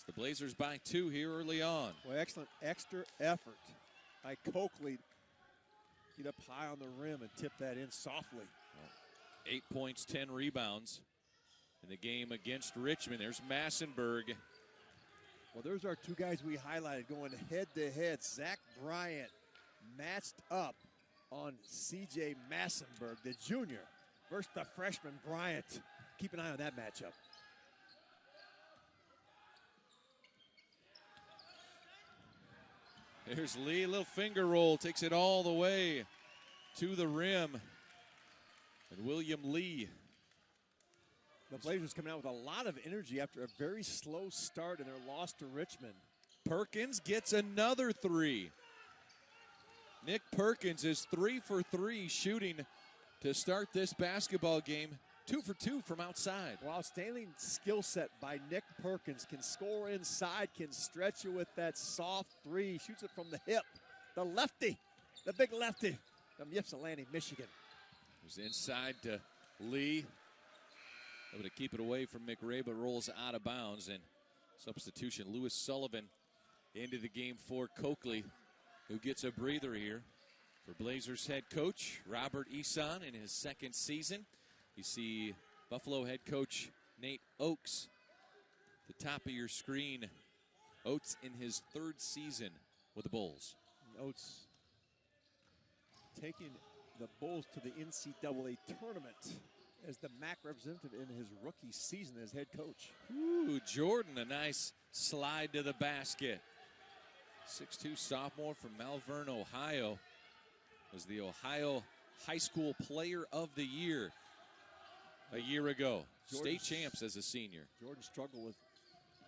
So the Blazers by 2 here early on. Well, excellent extra effort by Coakley. Get up high on the rim and tip that in softly. 8 points, 10 rebounds in the game against Richmond. There's Massenberg. Well, there's our two guys we highlighted going head-to-head. Zach Bryant matched up on C.J. Massenberg, the junior, versus the freshman Bryant. Keep an eye on that matchup. There's Lee, little finger roll, takes it all the way to the rim. And William Lee. The Blazers coming out with a lot of energy after a very slow start in their loss to Richmond. Perkins gets another 3. Nick Perkins is 3 for 3 shooting to start this basketball game. 2 for 2 from outside. Well, outstanding skill set by Nick Perkins. Can score inside, can stretch you with that soft 3. Shoots it from the hip. The lefty, the big lefty from Ypsilanti, Michigan. It was inside to Lee. Able to keep it away from McRae, but rolls out of bounds. And substitution, Lewis Sullivan into the game for Coakley, who gets a breather here. For Blazers head coach Robert Eson in his second season. You see Buffalo head coach Nate Oates at the top of your screen. Oates in his third season with the Bulls. Oates taking the Bulls to the NCAA tournament as the MAC representative in his rookie season as head coach. Ooh, Jordan, a nice slide to the basket. 6'2 sophomore from Malvern, Ohio. Was the Ohio High School Player of the Year a year ago. State champs as a senior. Jordan struggled with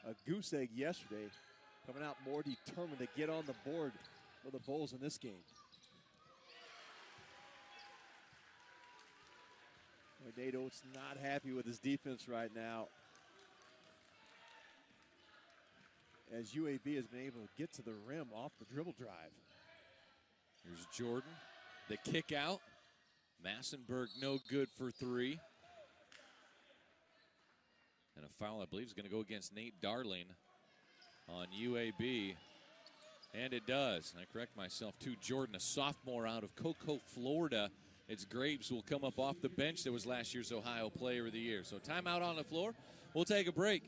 a goose egg yesterday, coming out more determined to get on the board for the Bulls in this game. Nate Oates not happy with his defense right now, as UAB has been able to get to the rim off the dribble drive. Here's Jordan, the kick out. Massenberg no good for 3. And a foul, I believe, is going to go against Nate Darling on UAB. And it does. I correct myself, too. Jordan, a sophomore out of Cocoa, Florida. It's Graves will come up off the bench that was last year's Ohio Player of the Year. So timeout on the floor. We'll take a break.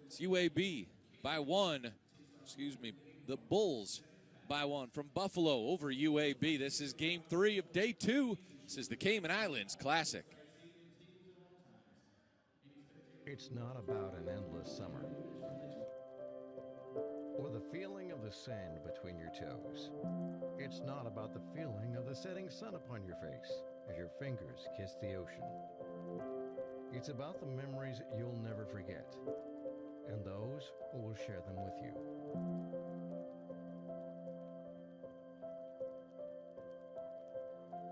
It's UAB by 1. The Bulls by 1 from Buffalo over UAB. This is game 3 of day 2. This is the Cayman Islands Classic. It's not about an endless summer or the feeling of the sand between your toes. It's not about the feeling of the setting sun upon your face as your fingers kiss the ocean. It's about the memories you'll never forget and those who will share them with you.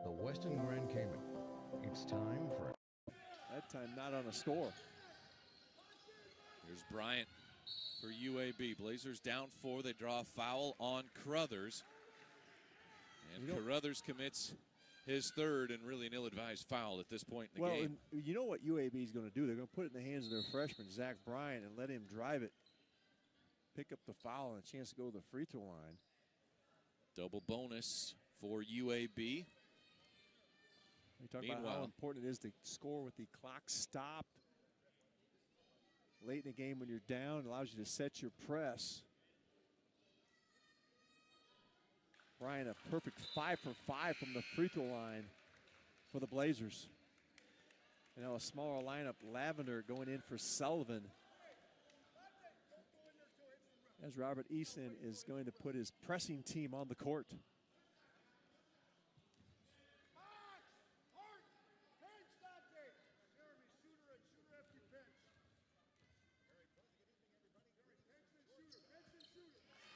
The Westin Grand Cayman. It's time for... That time not on a score. Here's Bryant for UAB. Blazers down 4. They draw a foul on Carruthers. And Carruthers commits his third and really an ill-advised foul at this point in the game. Well, you know what UAB is going to do? They're going to put it in the hands of their freshman, Zach Bryant, and let him drive it, pick up the foul, and a chance to go to the free throw line. Double bonus for UAB. We talk about how important it is to score with the clock stopped. Late in the game when you're down, it allows you to set your press. Bryant, a perfect 5 for 5 from the free throw line for the Blazers. You know, a smaller lineup, Lavender going in for Sullivan. As Robert Eason is going to put his pressing team on the court.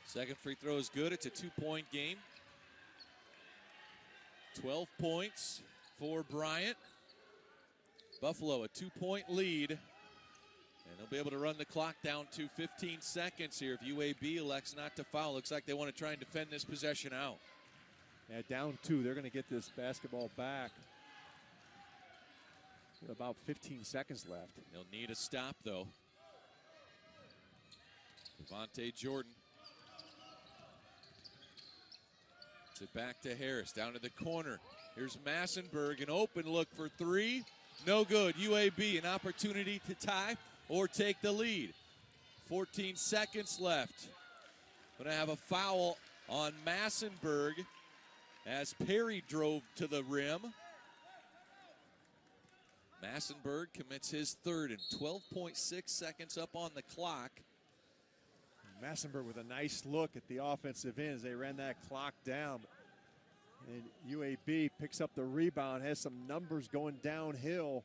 Second free throw is good. It's a 2-point game. 12 points for Bryant. Buffalo, a 2-point lead. And they'll be able to run the clock down to 15 seconds here if UAB elects not to foul. Looks like they want to try and defend this possession out. Yeah, down 2. They're going to get this basketball back with about 15 seconds left. They'll need a stop, though. Devontae Jordan. It's it back to Harris, down to the corner. Here's Massenberg, an open look for three. No good. UAB, an opportunity to tie or take the lead. 14 seconds left. Going to have a foul on Massenberg as Perry drove to the rim. Massenberg commits his third and 12.6 seconds up on the clock. Massenberg with a nice look at the offensive end as they ran that clock down. And UAB picks up the rebound, has some numbers going downhill.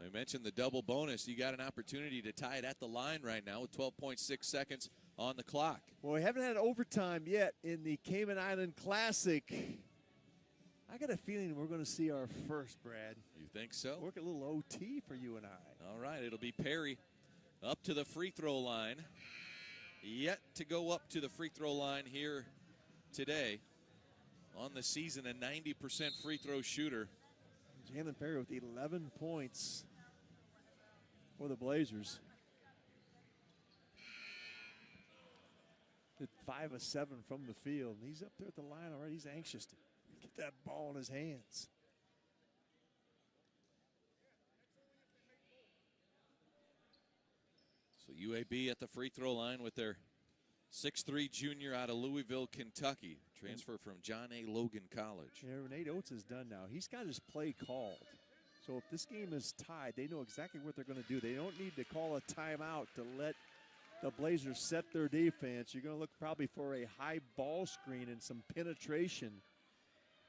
I mentioned the double bonus. You got an opportunity to tie it at the line right now with 12.6 seconds on the clock. Well, we haven't had overtime yet in the Cayman Island Classic. I got a feeling we're going to see our first, Brad. You think so? Work a little OT for you and I. All right, it'll be Perry up to the free throw line. Yet to go up to the free throw line here today. On the season, a 90% free throw shooter. Jalen Perry with 11 points for the Blazers. Did 5 of 7 from the field. And he's up there at the line already. He's anxious to get that ball in his hands. So UAB at the free throw line with their 6'3" junior out of Louisville, Kentucky. Transfer from John A. Logan College. Yeah, Nate Oates is done now. He's got his play called. So if this game is tied, they know exactly what they're going to do. They don't need to call a timeout to let the Blazers set their defense. You're going to look probably for a high ball screen and some penetration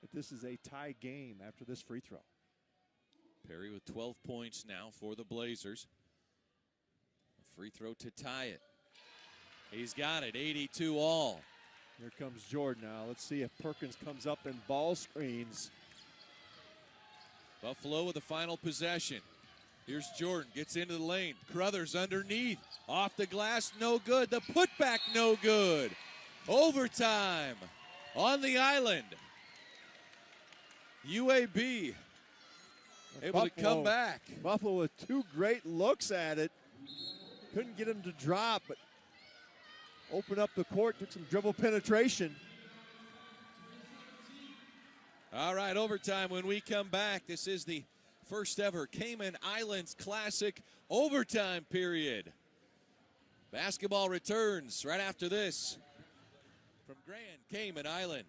if this is a tie game after this free throw. Perry with 12 points now for the Blazers. A free throw to tie it. He's got it, 82 all. Here comes Jordan now. Let's see if Perkins comes up and ball screens. Buffalo with the final possession. Here's Jordan, gets into the lane. Crothers underneath, off the glass, no good. The putback, no good. Overtime on the island. UAB able to come back. Buffalo with 2 great looks at it. Couldn't get him to drop, but opened up the court, took some dribble penetration. All right, overtime when we come back. This is the first ever Cayman Islands Classic overtime period. Basketball returns right after this from Grand Cayman Island.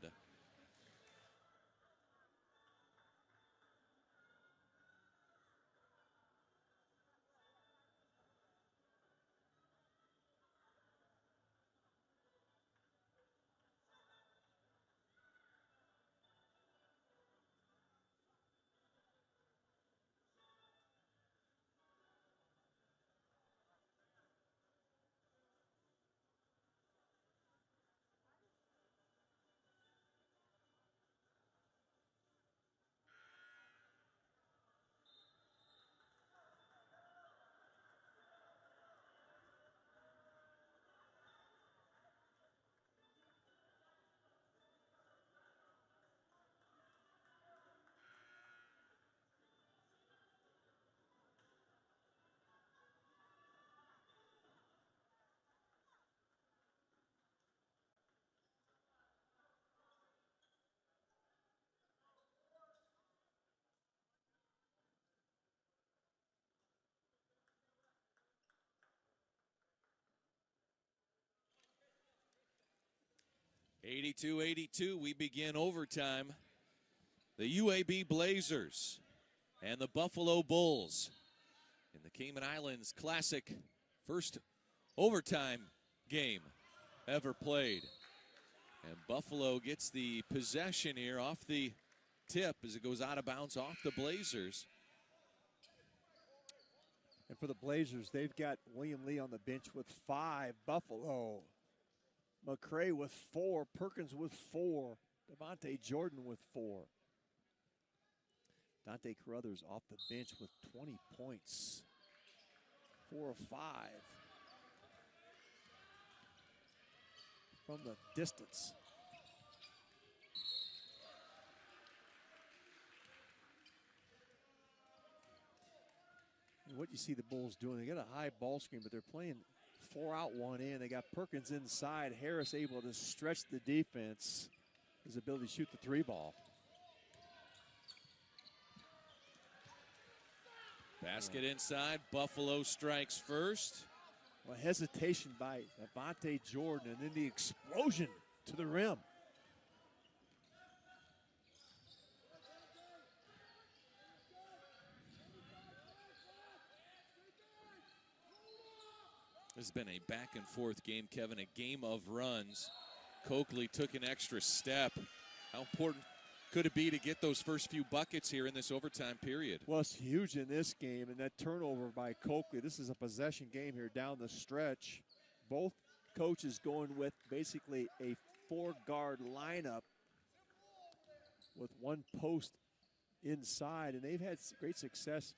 (82-82), we begin overtime. The UAB Blazers and the Buffalo Bulls in the Cayman Islands Classic, first overtime game ever played. And Buffalo gets the possession here off the tip as it goes out of bounds off the Blazers. And for the Blazers, they've got William Lee on the bench with 5. Buffalo, McCray with 4. Perkins with 4. Devontae Jordan with 4. Dante Carruthers off the bench with 20 points. 4 of 5 from the distance. And what you see the Bulls doing, they got a high ball screen, but they're playing 4 out, 1 in. They got Perkins inside. Harris able to stretch the defense. His ability to shoot the 3 ball. Basket inside. Buffalo strikes first. Well, hesitation by Avante Jordan, and then the explosion to the rim. This has been a back and forth game, Kevin, a game of runs. Coakley took an extra step. How important could it be to get those first few buckets here in this overtime period? Well, it's huge in this game, and that turnover by Coakley. This is a possession game here down the stretch. Both coaches going with basically a 4-guard lineup with 1 post inside, and they've had great success,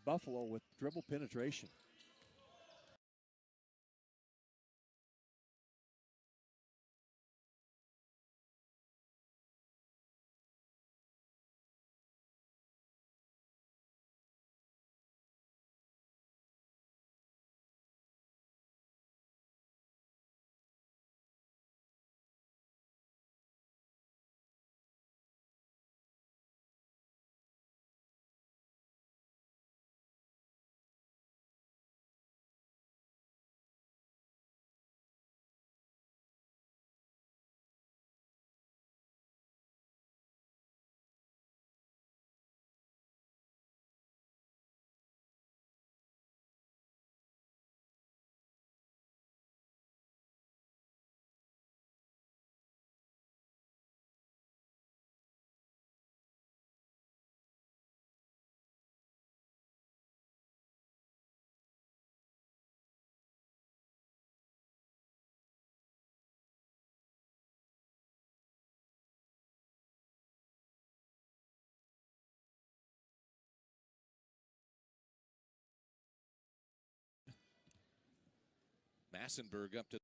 Buffalo, with dribble penetration. Massenberg up to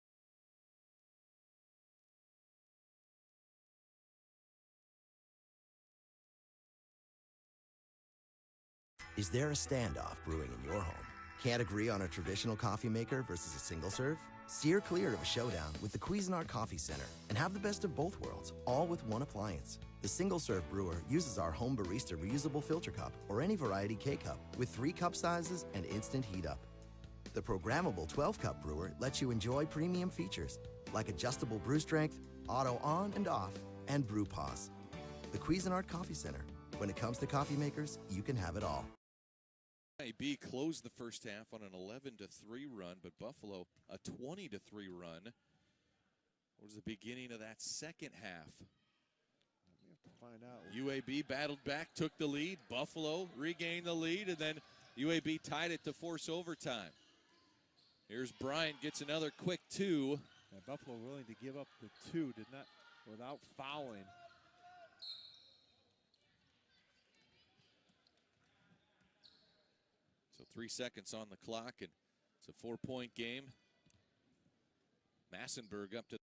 Is there a standoff brewing in your home? Can't agree on a traditional coffee maker versus a single serve? Steer clear of a showdown with the Cuisinart Coffee Center and have the best of both worlds, all with one appliance. The single serve brewer uses our home barista reusable filter cup or any variety K-cup with 3 cup sizes and instant heat up. The programmable 12-cup brewer lets you enjoy premium features like adjustable brew strength, auto on and off, and brew pause. The Cuisinart Coffee Center. When it comes to coffee makers, you can have it all. UAB closed the first half on an 11-3 run, but Buffalo a 20-3 run. What was the beginning of that second half? We have to find out. UAB battled back, took the lead. Buffalo regained the lead, and then UAB tied it to force overtime. Here's Bryant, gets another quick 2. And Buffalo willing to give up the 2, did not without fouling. So 3 seconds on the clock, and it's a 4-point game. Massenberg up to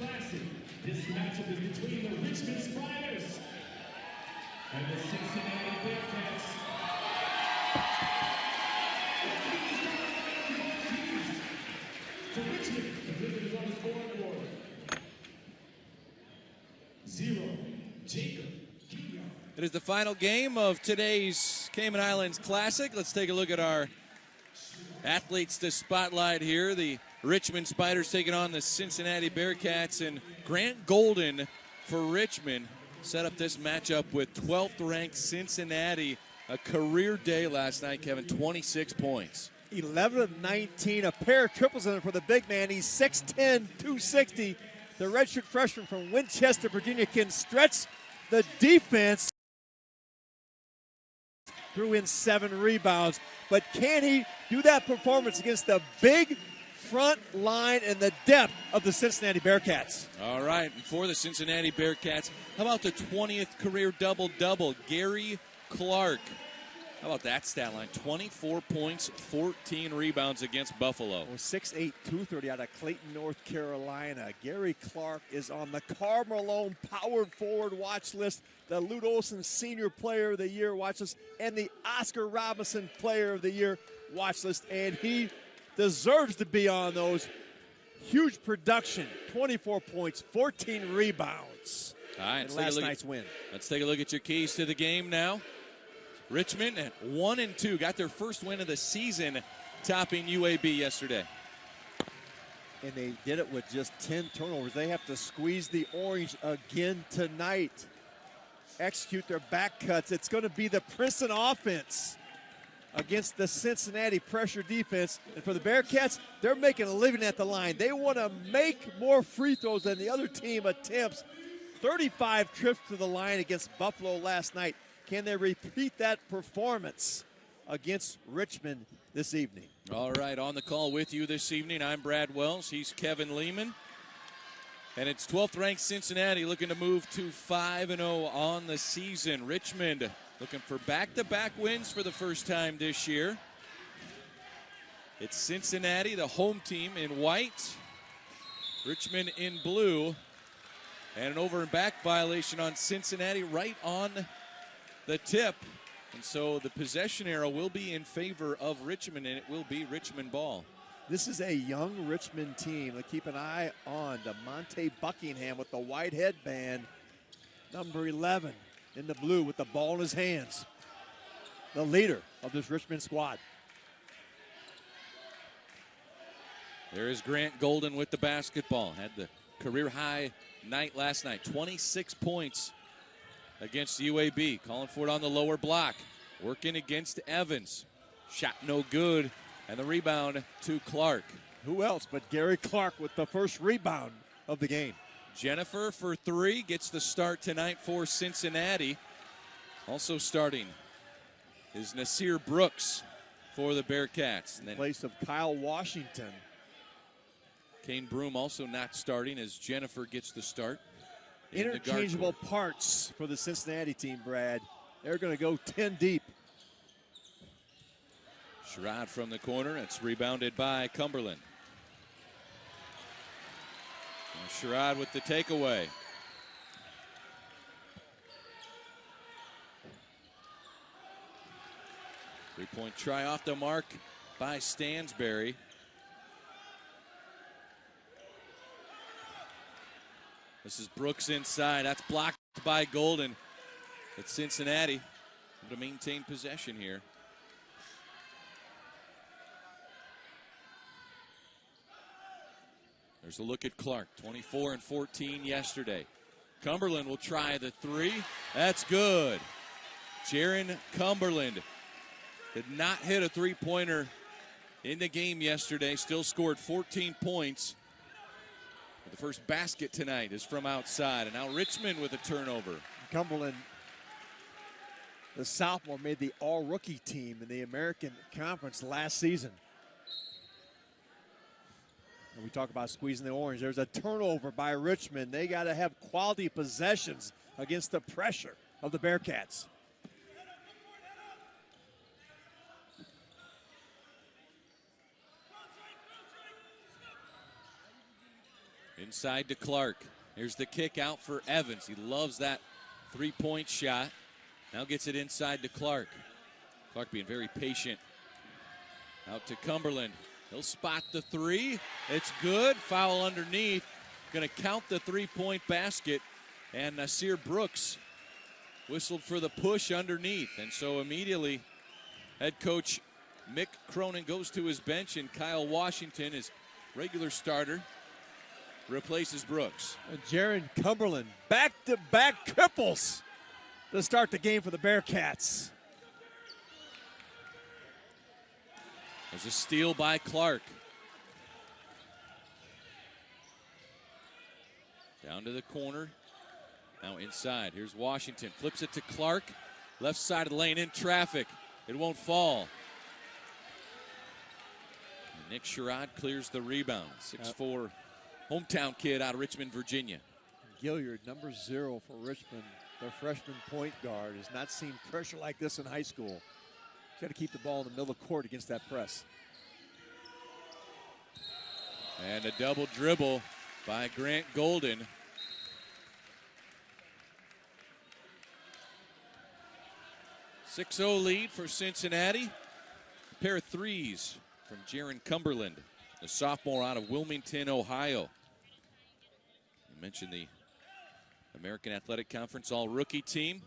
Classic. This matchup is between the Richmond Spiders and the Cincinnati Bearcats. For Richmond, the visitors on the scoring board. 0, Jacob. It is the final game of today's Cayman Islands Classic. Let's take a look at our athletes to spotlight here. The Richmond Spiders taking on the Cincinnati Bearcats, and Grant Golden for Richmond set up this matchup with 12th-ranked Cincinnati. A career day last night, Kevin, 26 points. 11 of 19, a pair of triples in it for the big man. He's 6'10", 260. The redshirt freshman from Winchester, Virginia, can stretch the defense. Threw in 7 rebounds, but can he do that performance against the big front line and the depth of the Cincinnati Bearcats? All right, and for the Cincinnati Bearcats, how about the 20th career double-double, Gary Clark? How about that stat line? 24 points, 14 rebounds against Buffalo. Well, 6'8", 230 out of Clayton, North Carolina. Gary Clark is on the Karl Malone Power Forward watch list, the Lute Olson Senior Player of the Year watch list, and the Oscar Robinson Player of the Year watch list, and he deserves to be on those. Huge production, 24 points, 14 rebounds. All right, in last night's win. Let's take a look at your keys to the game now. Richmond at 1-2, got their first win of the season, topping UAB yesterday. And they did it with just 10 turnovers. They have to squeeze the orange again tonight. Execute their back cuts. It's going to be the Princeton offense against the Cincinnati pressure defense. And for the Bearcats, they're making a living at the line. They want to make more free throws than the other team attempts. 35 trips to the line against Buffalo last night. Can they repeat that performance against Richmond this evening? All right, on the call with you this evening, I'm Brad Wells. He's Kevin Lehman. And it's 12th-ranked Cincinnati looking to move to 5-0 on the season. Richmond looking for back-to-back wins for the first time this year. It's Cincinnati, the home team, in white. Richmond in blue. And an over and back violation on Cincinnati right on the tip. And so the possession arrow will be in favor of Richmond, and it will be Richmond ball. This is a young Richmond team. Let's keep an eye on DeMonte Buckingham with the white headband. Number 11 in the blue with the ball in his hands. The leader of this Richmond squad. There is Grant Golden with the basketball. Had the career-high night last night. 26 points against UAB. Calling for it on the lower block. Working against Evans. Shot no good. And the rebound to Clark. Who else but Gary Clark with the first rebound of the game. Jennifer for 3 gets the start tonight for Cincinnati. Also starting is Nasir Brooks for the Bearcats. And In then place of Kyle Washington. Kane Broom also not starting as Jennifer gets the start. in the guard Interchangeable court. parts for the Cincinnati team, Brad. They're going to go 10 deep. Sherrod from the corner. It's rebounded by Cumberland. And Sherrod with the takeaway. Three-point try off the mark by Stansberry. This is Brooks inside. That's blocked by Golden. It's Cincinnati to maintain possession here. There's a look at Clark, 24 and 14 yesterday. Cumberland will try the three. That's good. Jaron Cumberland did not hit a three-pointer in the game yesterday. Still scored 14 points. The first basket tonight is from outside. And now Richmond with a turnover. Cumberland, the sophomore, made the all-rookie team in the American Conference last season. And we talk about squeezing the orange. There's a turnover by Richmond. They got to have quality possessions against the pressure of the Bearcats. Inside to Clark. Here's the kick out for Evans. He loves that three-point shot. Now gets it inside to Clark. Clark being very patient. Out to Cumberland. He'll spot the three. It's good. Foul underneath. Going to count the three-point basket. And Nasir Brooks whistled for the push underneath. And so immediately head coach Mick Cronin goes to his bench, and Kyle Washington, his regular starter, replaces Brooks. And Jaron Cumberland, back-to-back triples to start the game for the Bearcats. There's a steal by Clark. Down to the corner. Now inside. Here's Washington. Flips it to Clark. Left side of the lane in traffic. It won't fall. And Nick Sherrod clears the rebound. 6'4", hometown kid out of Richmond, Virginia. Gilliard, number 0 for Richmond. Their freshman point guard has not seen pressure like this in high school. He's got to keep the ball in the middle of the court against that press. And a double dribble by Grant Golden. .6-0 lead for Cincinnati. A pair of threes from Jaron Cumberland, the sophomore out of Wilmington, Ohio. You mentioned the American Athletic Conference all-rookie team.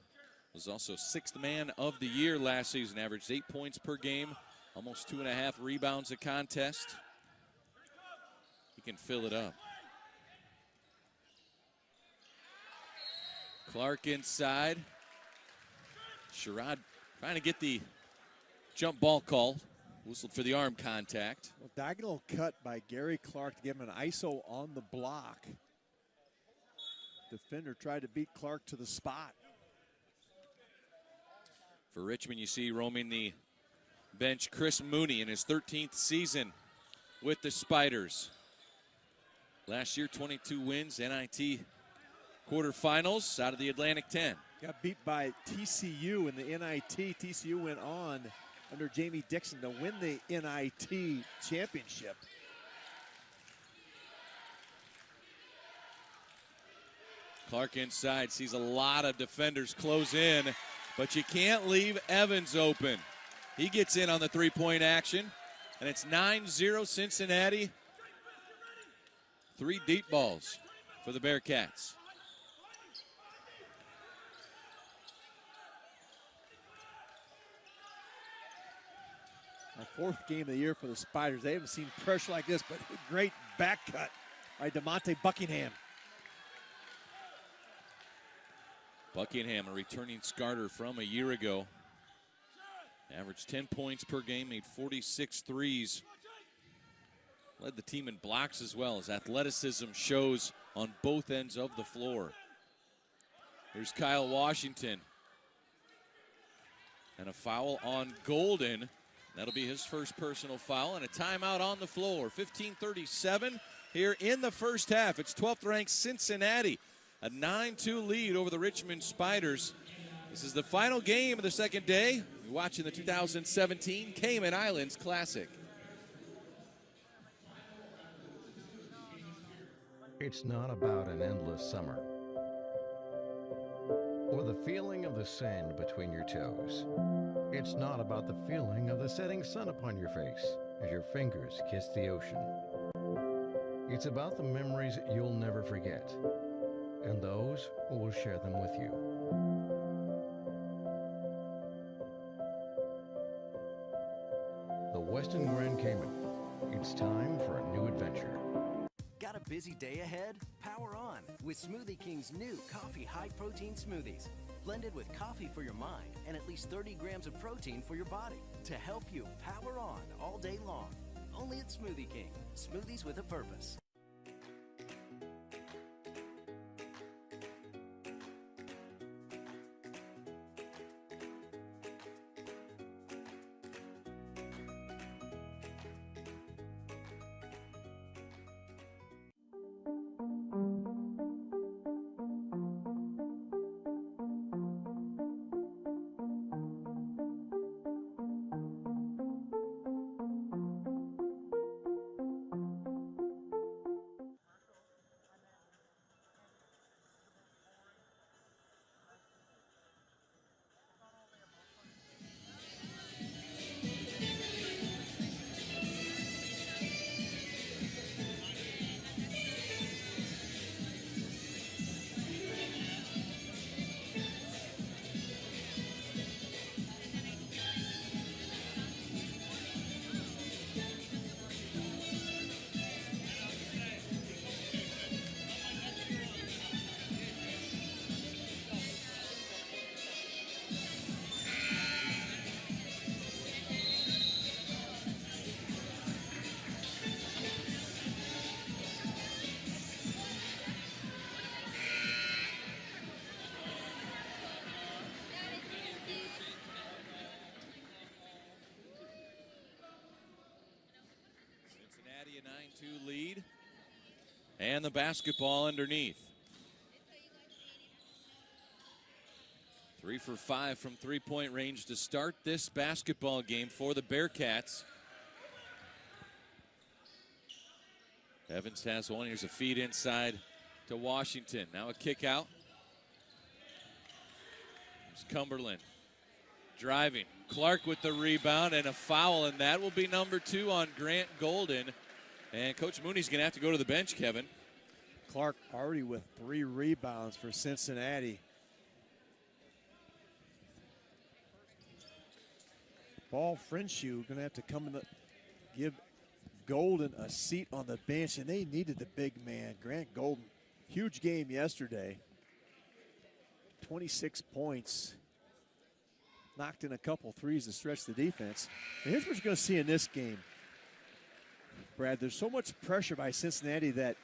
Was also 6th man of the year last season. Averaged 8 points per game, almost 2.5 rebounds a contest. He can fill it up. Clark inside. Sherrod trying to get the jump ball call. Whistled for the arm contact. Well, diagonal cut by Gary Clark to give him an ISO on the block. Defender tried to beat Clark to the spot. For Richmond, you see roaming the bench Chris Mooney in his 13th season with the Spiders. Last year, 22 wins, NIT quarterfinals out of the Atlantic 10. Got beat by TCU in the NIT. TCU went on under Jamie Dixon to win the NIT championship. Clark inside, sees a lot of defenders close in, but you can't leave Evans open. He gets in on the three-point action, and it's 9-0 Cincinnati. 3 deep balls for the Bearcats. Our 4th game of the year for the Spiders. They haven't seen pressure like this, but a great back cut by DeMonte Buckingham. Buckingham, a returning starter from a year ago. Averaged 10 points per game, made 46 threes. Led the team in blocks as well. His athleticism shows on both ends of the floor. Here's Kyle Washington. And a foul on Golden. That'll be his first personal foul, and a timeout on the floor. 15:37 here in the first half. It's 12th ranked Cincinnati. A 9-2 lead over the Richmond Spiders. This is the final game of the second day. You're watching the 2017 Cayman Islands Classic. It's not about an endless summer or the feeling of the sand between your toes. It's not about the feeling of the setting sun upon your face as your fingers kiss the ocean. It's about the memories you'll never forget and those who will share them with you. The Westin Grand Cayman. It's time for a new adventure. Got a busy day ahead? Power on with Smoothie King's new coffee high-protein smoothies. Blended with coffee for your mind and at least 30 grams of protein for your body to help you power on all day long. Only at Smoothie King. Smoothies with a purpose. 7-2 lead. And the basketball underneath. 3 for 5 from three-point range to start this basketball game for the Bearcats. Evans has one. Here's a feed inside to Washington. Now a kick out. Here's Cumberland driving. Clark with the rebound and a foul, and that will be number 2 on Grant Golden. And Coach Mooney's going to have to go to the bench, Kevin. Clark already with 3 rebounds for Cincinnati. Paul Frenshew going to have to come in give Golden a seat on the bench, and they needed the big man, Grant Golden. Huge game yesterday. 26 points. Knocked in a couple threes to stretch the defense. And here's what you're going to see in this game, Brad. There's so much pressure by Cincinnati that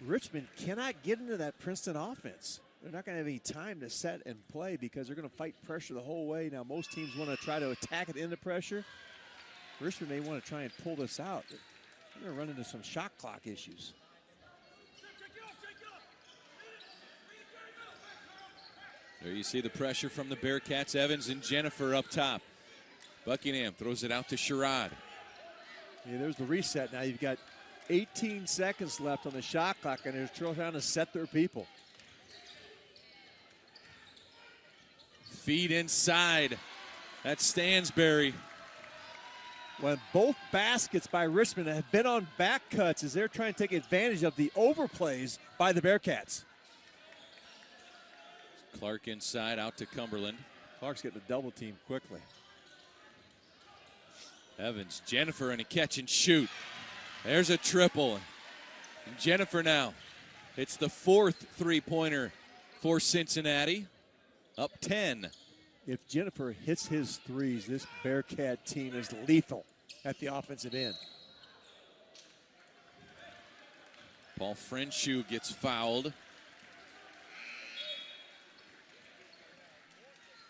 Richmond cannot get into that Princeton offense. They're not going to have any time to set and play because they're going to fight pressure the whole way. Now, most teams want to try to attack it into pressure. Richmond may want to try and pull this out. They're going to run into some shot clock issues. There you see the pressure from the Bearcats. Evans and Jennifer up top. Buckingham throws it out to Sherrod. Yeah, there's the reset. Now you've got 18 seconds left on the shot clock, and they're trying to set their people. Feed inside. That's Stansberry. When both baskets by Richmond have been on back cuts as they're trying to take advantage of the overplays by the Bearcats. Clark inside, out to Cumberland. Clark's getting a double team quickly. Evans, Jennifer, and a catch and shoot. There's a triple. And Jennifer now. It's the 4th three-pointer for Cincinnati. Up 10. If Jennifer hits his threes, this Bearcat team is lethal at the offensive end. Paul Frenshew gets fouled.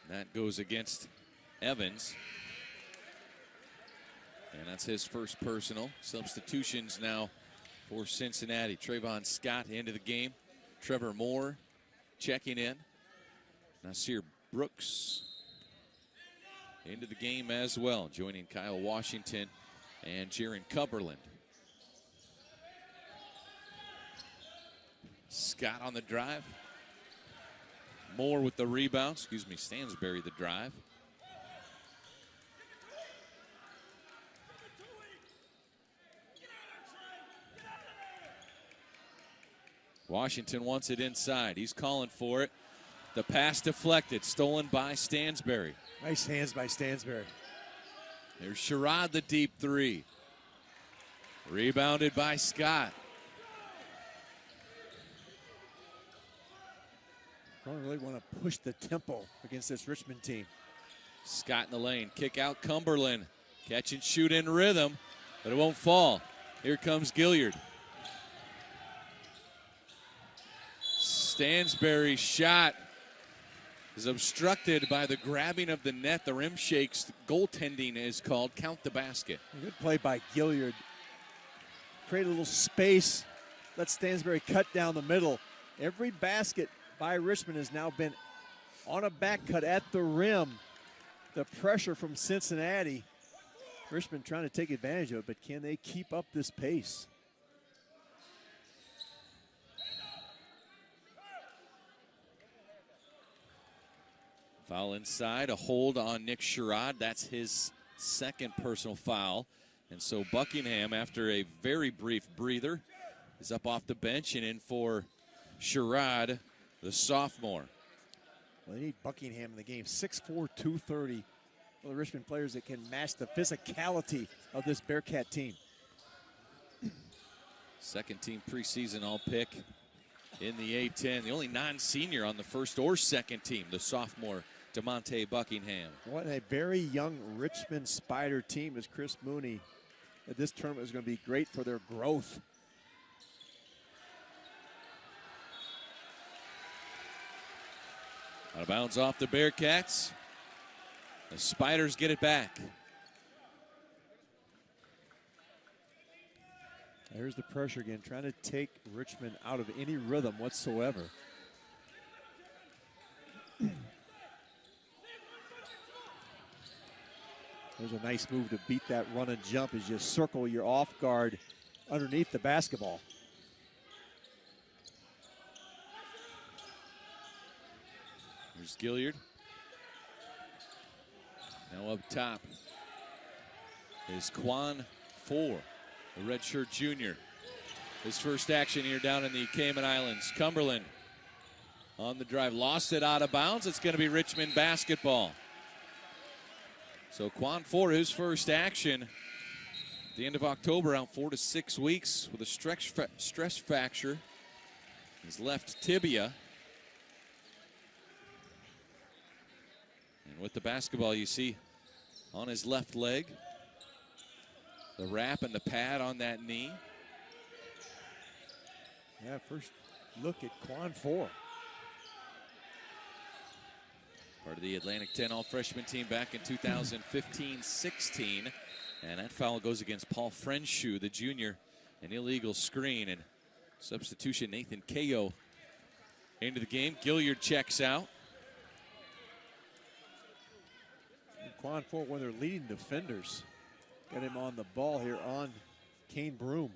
That goes against Evans. And that's his first personal. Substitutions now for Cincinnati. Trayvon Scott into the game. Trevor Moore checking in. Nasir Brooks into the game as well, joining Kyle Washington and Jaron Cumberland. Scott on the drive. Moore with the rebound. Stansberry the drive. Washington wants it inside. He's calling for it. The pass deflected, stolen by Stansberry. Nice hands by Stansberry. There's Sherrod, the deep 3. Rebounded by Scott. Don't really want to push the tempo against this Richmond team. Scott in the lane, kick out Cumberland. Catch and shoot in rhythm, but it won't fall. Here comes Gilliard. Stansberry's shot is obstructed by the grabbing of the net. The rim shakes. Goaltending is called. Count the basket. A good play by Gilliard. Create a little space. Let Stansberry cut down the middle. Every basket by Richmond has now been on a back cut at the rim. The pressure from Cincinnati. Richmond trying to take advantage of it, but can they keep up this pace? Foul inside, a hold on Nick Sherrod. That's his second personal foul. And so Buckingham, after a very brief breather, is up off the bench and in for Sherrod, the sophomore. Well, they need Buckingham in the game. 6'4", 230. One of the Richmond players that can match the physicality of this Bearcat team. Second team preseason all-pick in the A-10. The only non-senior on the first or second team, the sophomore DeMonte Buckingham. What a very young Richmond Spider team is Chris Mooney. This tournament is going to be great for their growth. Out of bounds off the Bearcats. The Spiders get it back. There's the pressure again, trying to take Richmond out of any rhythm whatsoever. There's a nice move to beat that run and jump as you circle your off guard underneath the basketball. Here's Gilliard. Now up top is Quan Four, the redshirt junior. His first action here down in the Cayman Islands. Cumberland on the drive, lost it out of bounds. It's going to be Richmond basketball. So Quan Four, his first action at the end of October, around 4 to 6 weeks with a stress fracture. His left tibia. And with the basketball, you see on his left leg, the wrap and the pad on that knee. Yeah, first look at Quan Four. Part of the Atlantic 10 all-freshman team back in 2015-16. And that foul goes against Paul Frenshu, the junior. An illegal screen, and substitution Nathan Cayo into the game. Gilliard checks out. Quan Four, one of their leading defenders. Got him on the ball here on Kane Broom.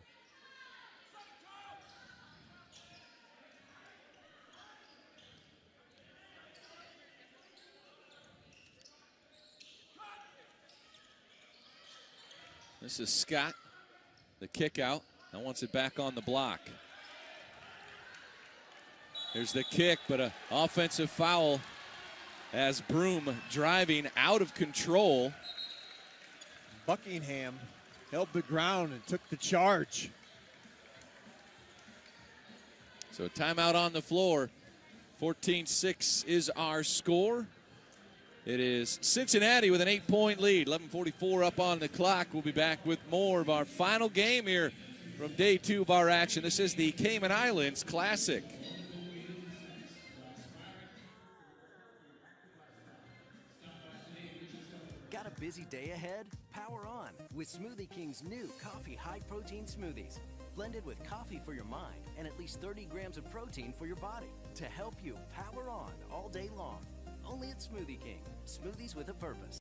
This is Scott, the kick out. Now wants it back on the block. There's the kick, but an offensive foul as Broom driving out of control. Buckingham held the ground and took the charge. So timeout on the floor. 14-6 is our score. It is Cincinnati with an 8-point lead. 11:44 up on the clock. We'll be back with more of our final game here from day 2 of our action. This is the Cayman Islands Classic. Got a busy day ahead? Power on with Smoothie King's new coffee high-protein smoothies. Blended with coffee for your mind and at least 30 grams of protein for your body to help you power on all day long. Only at Smoothie King. Smoothies with a purpose.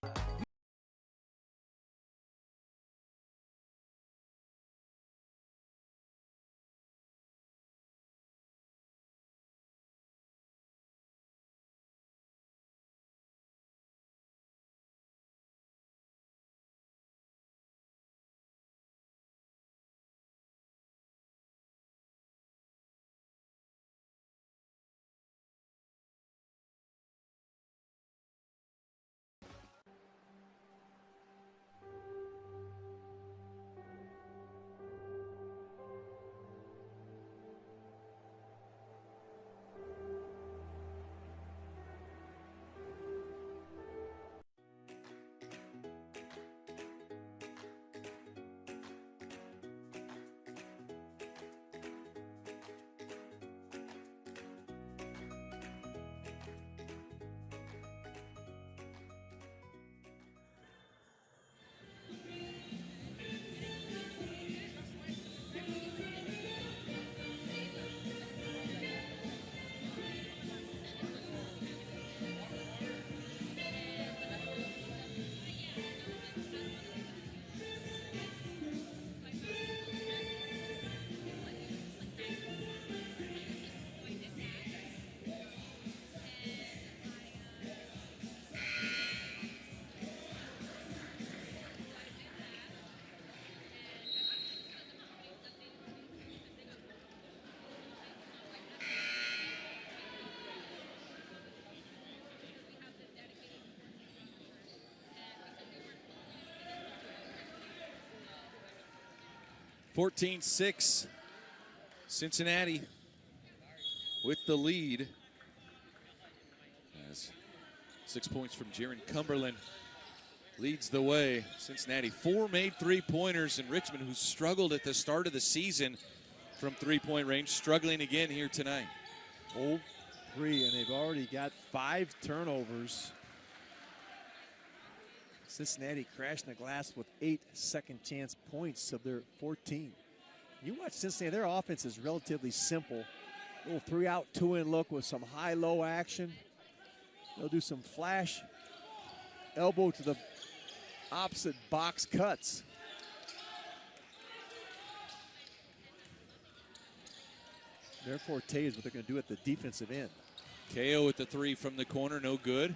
(14-6), Cincinnati with the lead. As 6 points from Jaron Cumberland leads the way. Cincinnati 4 made three-pointers, and Richmond, who struggled at the start of the season from three-point range, struggling again here tonight. 0-3, and they've already got 5 turnovers. Cincinnati crashing the glass with 8 second chance points of their 14. You watch Cincinnati, their offense is relatively simple. Little 3-out, 2-in look with some high-low action. They'll do some flash elbow to the opposite box cuts. Their forte is what they're going to do at the defensive end. KO with the 3 from the corner, no good.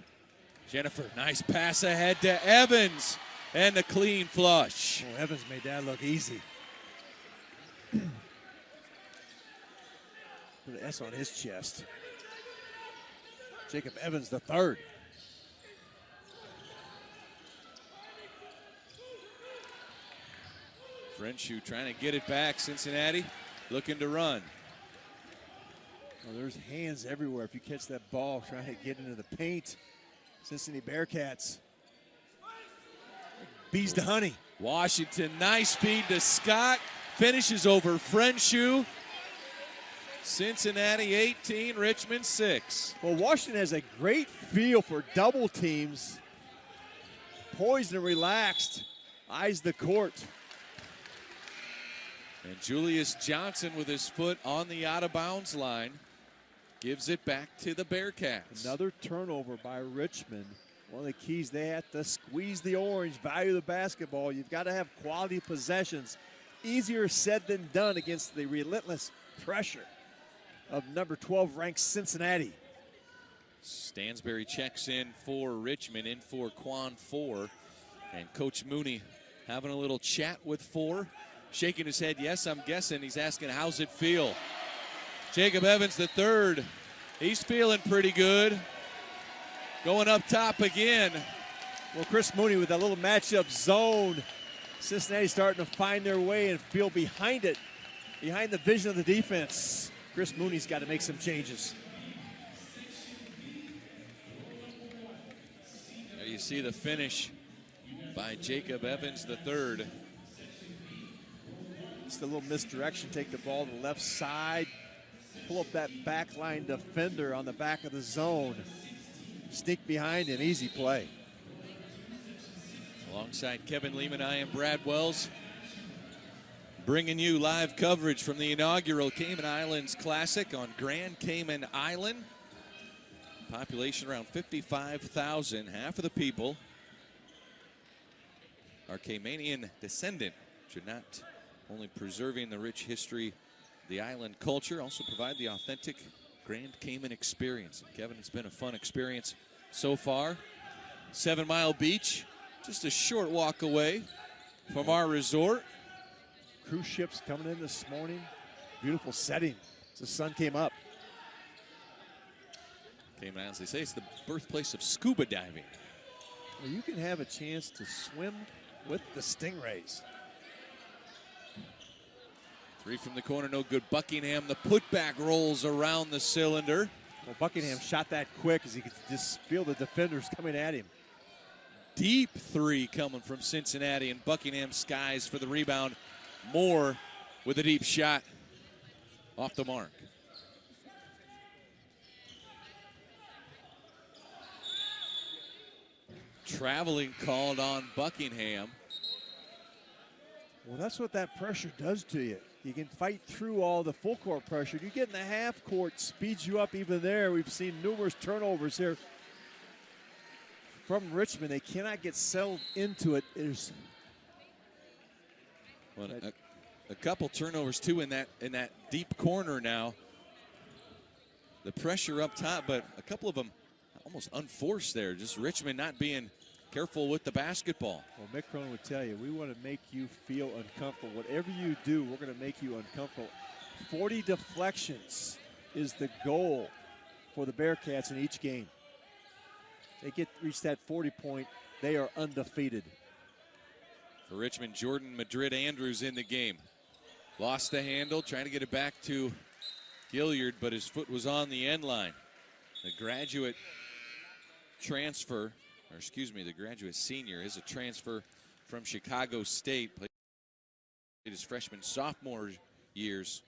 Jennifer, nice pass ahead to Evans, and a clean flush. Oh, Evans made that look easy. Put an S on his chest. Jacob Evans, the third. Frenshu trying to get it back. Cincinnati looking to run. Well, there's hands everywhere if you catch that ball trying to get into the paint. Cincinnati Bearcats. Bees to honey. Washington, nice feed to Scott. Finishes over Frenshu. Cincinnati 18, Richmond 6. Well, Washington has a great feel for double teams. Poised and relaxed. Eyes the court. And Julius Johnson with his foot on the out-of-bounds line gives it back to the Bearcats. Another turnover by Richmond. One of the keys, they have to squeeze the orange, value the basketball. You've got to have quality possessions. Easier said than done against the relentless pressure of number 12 ranked Cincinnati. Stansberry checks in for Richmond, in for Quan 4. And Coach Mooney having a little chat with 4. Shaking his head, yes, I'm guessing. He's asking, how's it feel? Jacob Evans, the third. He's feeling pretty good. Going up top again. Well, Chris Mooney with that little matchup zone. Cincinnati starting to find their way and feel behind it, behind the vision of the defense. Chris Mooney's got to make some changes. There you see the finish by Jacob Evans, the third. Just a little misdirection, take the ball to the left side, pull up that backline defender on the back of the zone. Sneak behind him, easy play. Alongside Kevin Lehman, I am Brad Wells, bringing you live coverage from the inaugural Cayman Islands Classic on Grand Cayman Island. Population around 55,000. Half of the people are Caymanian descendant, which are not only preserving the rich history of the island culture, also provide the authentic Grand Cayman experience. And Kevin, it's been a fun experience so far. 7 Mile Beach, just a short walk away from our resort. Cruise ships coming in this morning. Beautiful setting as the sun came up. Cayman Islands, they say it's the birthplace of scuba diving. Well, you can have a chance to swim with the Stingrays. 3 from the corner, no good. Buckingham, the putback rolls around the cylinder. Well, Buckingham shot that quick as he could just feel the defenders coming at him. Deep 3 coming from Cincinnati, and Buckingham skies for the rebound. Moore with a deep shot off the mark. Traveling called on Buckingham. Well, that's what that pressure does to you. You can fight through all the full court pressure. You get in the half court, speeds you up even there. We've seen numerous turnovers here from Richmond. They cannot get settled into it. Well, a couple turnovers too in that deep corner now. The pressure up top, but a couple of them almost unforced there. Just Richmond not being careful with the basketball. Well, Mick Cronin would tell you, we want to make you feel uncomfortable. Whatever you do, we're going to make you uncomfortable. 40 deflections is the goal for the Bearcats in each game. They reach that 40 point, they are undefeated. For Richmond, Jordan Madrid Andrews in the game. Lost the handle, trying to get it back to Gilliard, but his foot was on the end line. The graduate transfer, or excuse me, the graduate senior is a transfer from Chicago State. Played his freshman, sophomore years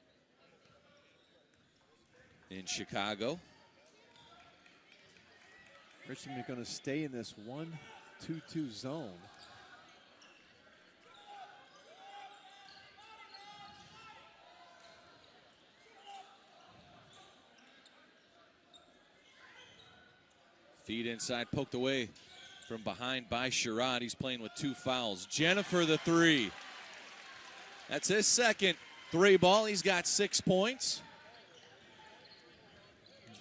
in Chicago. Richmond is going to stay in this 1-2-2 zone. Feed inside, poked away from behind by Sherrod. He's playing with 2 fouls. Jennifer the 3. That's his second 3 ball. He's got 6 points.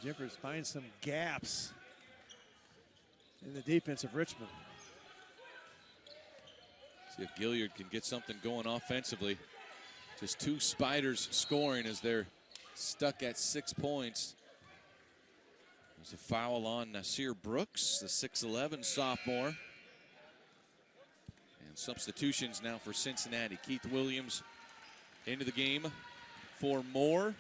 Jeffers finds some gaps in the defense of Richmond. See if Gilliard can get something going offensively. Just 2 Spiders scoring as they're stuck at 6 points. There's a foul on Nasir Brooks, the 6'11 sophomore. And substitutions now for Cincinnati. Keith Williams into the game for Moore.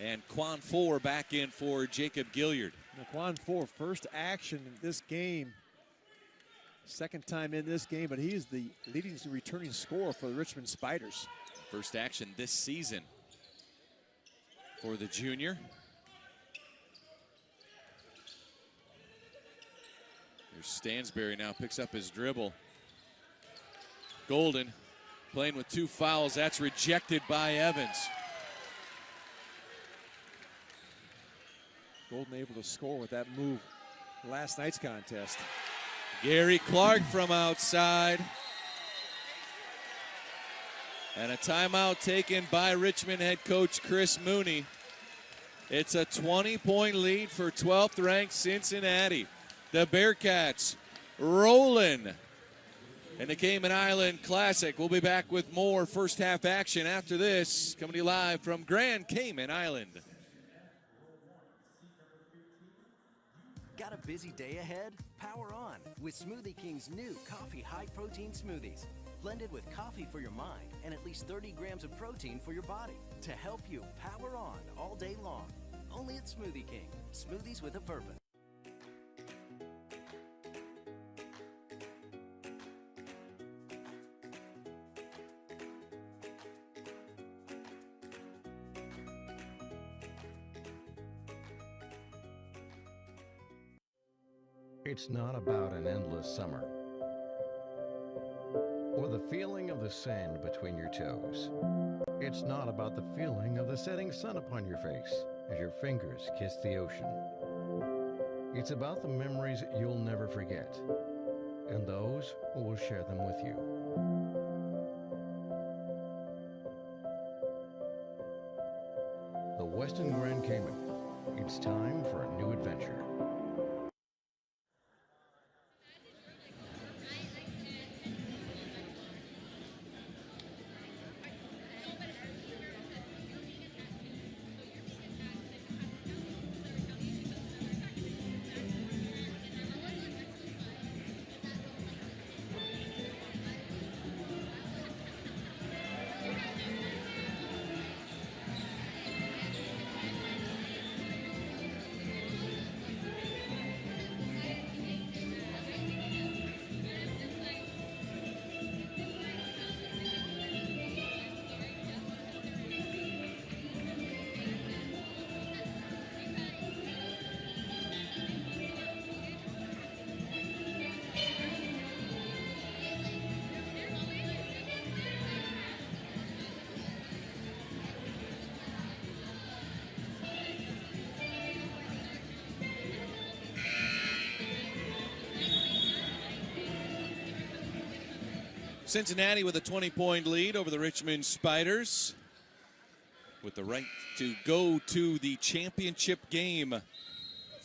And Quan Four back in for Jacob Gilliard. Quan Four, first action in this game. Second time in this game, but he is the leading returning scorer for the Richmond Spiders. First action this season for the junior. There's Stansberry now picks up his dribble. Golden playing with 2 fouls. That's rejected by Evans. Golden able to score with that move last night's contest. Gary Clark from outside. And a timeout taken by Richmond head coach Chris Mooney. It's a 20-point lead for 12th-ranked Cincinnati. The Bearcats rolling in the Cayman Island Classic. We'll be back with more first half action after this, coming to you live from Grand Cayman Island. Got a busy day ahead? Power on with Smoothie King's new coffee high-protein smoothies. Blended with coffee for your mind and at least 30 grams of protein for your body to help you power on all day long. Only at Smoothie King. Smoothies with a purpose. It's not about an endless summer or the feeling of the sand between your toes. It's not about the feeling of the setting sun upon your face as your fingers kiss the ocean. It's about the memories you'll never forget and those who will share them with you. The Westin Grand Cayman. It's time for a new adventure. Cincinnati with a 20-point lead over the Richmond Spiders, with the right to go to the championship game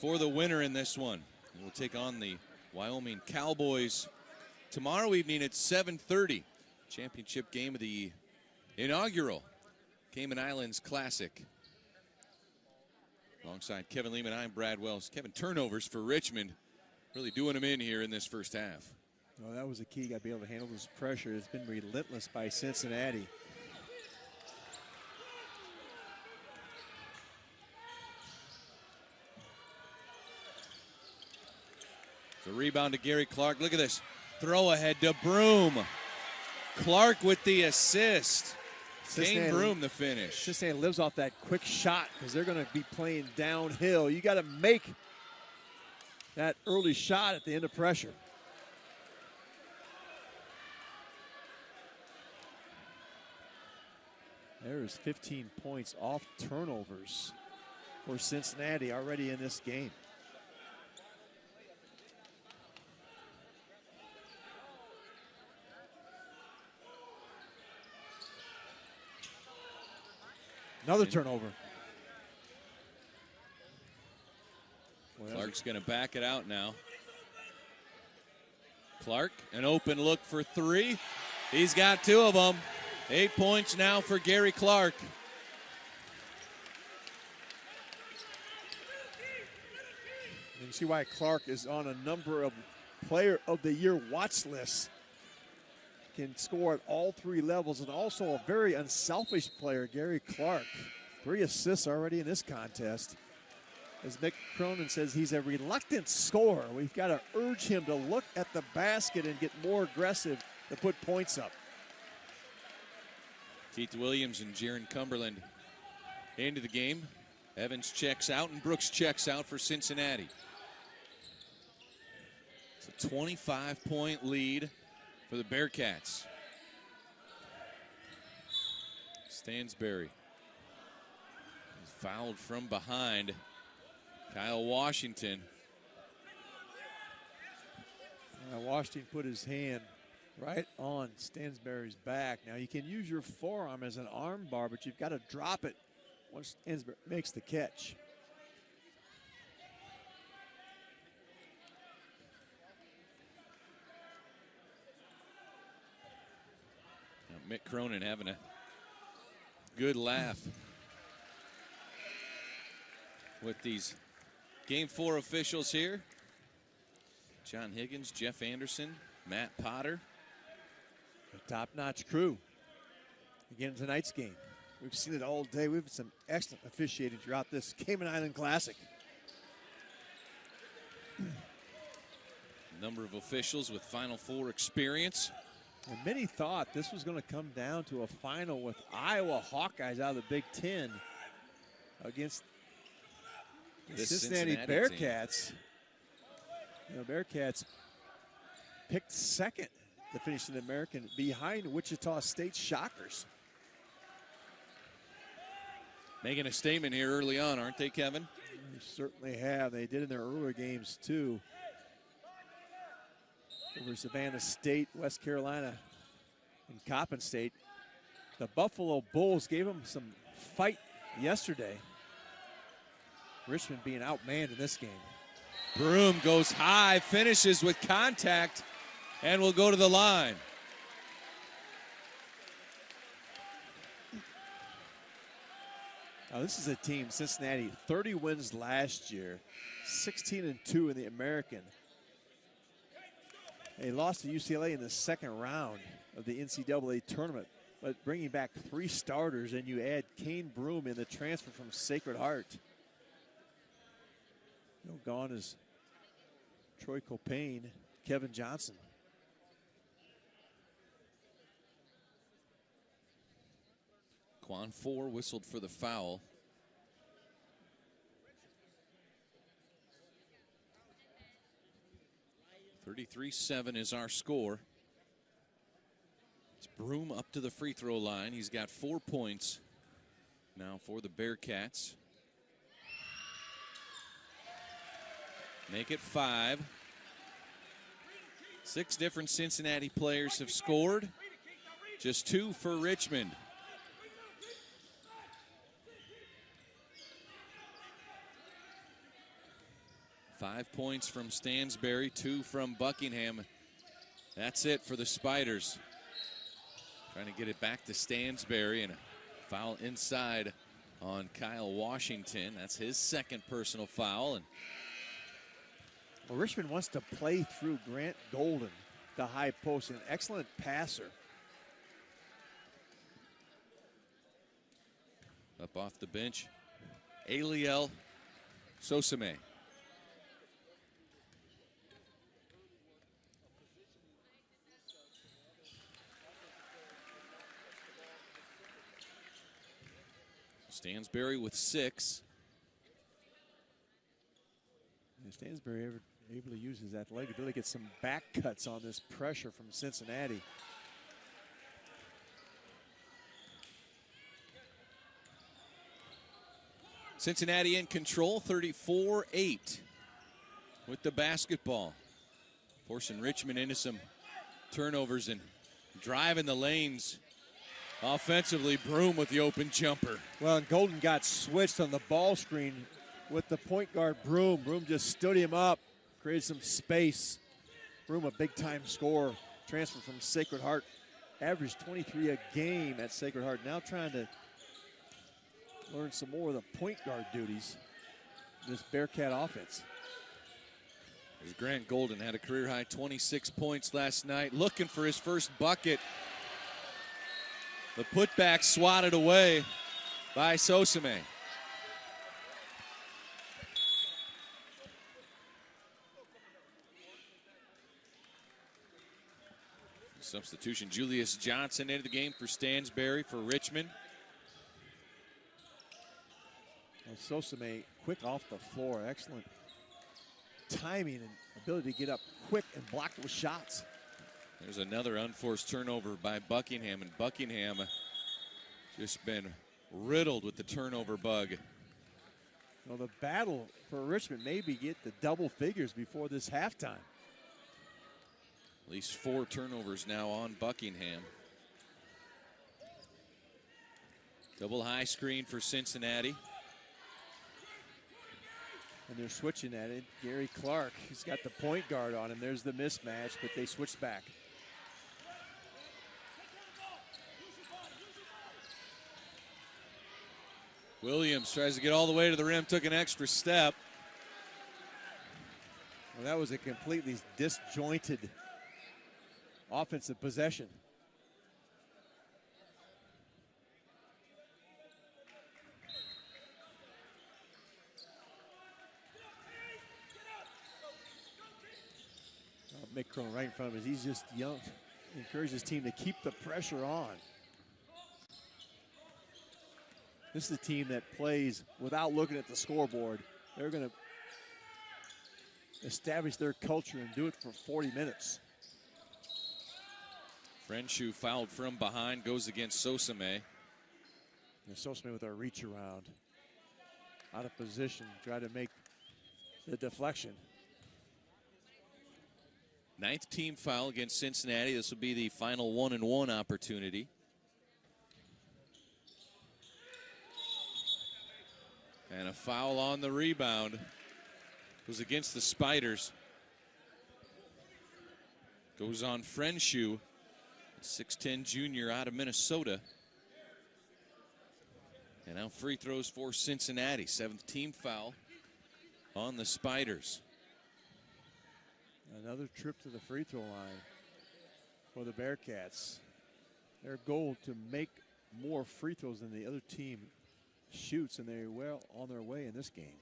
for the winner in this one. And we'll take on the Wyoming Cowboys tomorrow evening at 7:30. Championship game of the inaugural Cayman Islands Classic. Alongside Kevin Lehman, I'm Brad Wells. Kevin, turnovers for Richmond, really doing them in here in this first half. Well, that was the key. Got to be able to handle this pressure. It's been relentless by Cincinnati. The rebound to Gary Clark. Look at this. Throw ahead to Broom. Clark with the assist. Kane Broom the finish. Cincinnati lives off that quick shot because they're going to be playing downhill. You got to make that early shot at the end of pressure. There's 15 points off turnovers for Cincinnati already in this game. Another turnover. Clark's going to back it out now. Clark, an open look for three. He's got 2 of them. 8 points now for Gary Clark. You see why Clark is on a number of Player of the Year watch lists. Can score at all 3 levels, and also a very unselfish player, Gary Clark. 3 assists already in this contest. As Mick Cronin says, he's a reluctant scorer. We've got to urge him to look at the basket and get more aggressive to put points up. Keith Williams and Jaron Cumberland into the game. Evans checks out and Brooks checks out for Cincinnati. It's a 25-point lead for the Bearcats. Stansberry is fouled from behind. Kyle Washington. Washington put his hand right on Stansberry's back. Now, you can use your forearm as an arm bar, but you've got to drop it once Stansberry makes the catch. Now, Mick Cronin having a good laugh with these Game 4 officials here. John Higgins, Jeff Anderson, Matt Potter. A top-notch crew. Again, tonight's game. We've seen it all day. We've had some excellent officiating throughout this Cayman Island Classic. Number of officials with Final Four experience. And many thought this was going to come down to a final with Iowa Hawkeyes out of the Big Ten against the Cincinnati Bearcats. You know, Bearcats picked second to finish in the American behind Wichita State Shockers. Making a statement here early on, aren't they, Kevin? They certainly have. They did in their earlier games, too. Over Savannah State, West Carolina, and Coppin State. The Buffalo Bulls gave them some fight yesterday. Richmond being outmanned in this game. Broom goes high, finishes with contact, and will go to the line. Now, this is a team, Cincinnati, 30 wins last year, 16-2 in the American. They lost to UCLA in the second round of the NCAA tournament, but bringing back 3 starters, and you add Kane Broom in the transfer from Sacred Heart. Gone is Troy Copain, Kevin Johnson. Quan 4 whistled for the foul. (33-7) is our score. It's Broom up to the free throw line. He's got 4 points now for the Bearcats. Make it 5. 6 different Cincinnati players have scored. Just 2 for Richmond. Five points from Stansberry, 2 from Buckingham. That's it for the Spiders. Trying to get it back to Stansberry, and a foul inside on Kyle Washington. That's his second personal foul. And well, Richmond wants to play through Grant Golden, the high post, an excellent passer. up off the bench, Aliel Sosame. Stansberry with 6. Stansberry able to use his athletic ability to get some back cuts on this pressure from Cincinnati. Cincinnati in control, 34-8 with the basketball. Forcing Richmond into some turnovers and driving the lanes Offensively, Broom with the open jumper. Well, and Golden got switched on the ball screen with the point guard, Broom. Broom just stood him up, created some space. Broom, a big-time scorer, transferred from Sacred Heart, averaged 23 a game at Sacred Heart. Now trying to learn some more of the point guard duties in this Bearcat offense. As Grant Golden had a career-high 26 points last night, looking for his first bucket. The putback swatted away by Sosame. Substitution, Julius Johnson into the game for Stansberry for Richmond. Well, Sosame quick off the floor. Excellent timing and ability to get up quick and block those shots. There's another unforced turnover by Buckingham, and Buckingham just been riddled with the turnover bug. Well, the battle for Richmond maybe get the double figures before this halftime. At least 4 turnovers now on Buckingham. Double high screen for Cincinnati. And they're switching at it. Gary Clark, he's got the point guard on him. There's the mismatch, but they switch back. Williams tries to get all the way to the rim, took an extra step. Well, that was a completely disjointed offensive possession. Mick Crone right in front of him. He's just young. He encourages his team to keep the pressure on. This is a team that plays without looking at the scoreboard. They're going to establish their culture and do it for 40 minutes. Frenshu fouled from behind, goes against Sosame. And Sosame with our reach around. Out of position, try to make the deflection. 9th team foul against Cincinnati. This will be the final 1-and-1 opportunity. And a foul on the rebound. It was against the Spiders. Goes on Frenshu, 6'10" junior out of Minnesota. And now free throws for Cincinnati. 7th team foul on the Spiders. Another trip to the free throw line for the Bearcats. Their goal to make more free throws than the other team shoots, and they're well on their way in this game.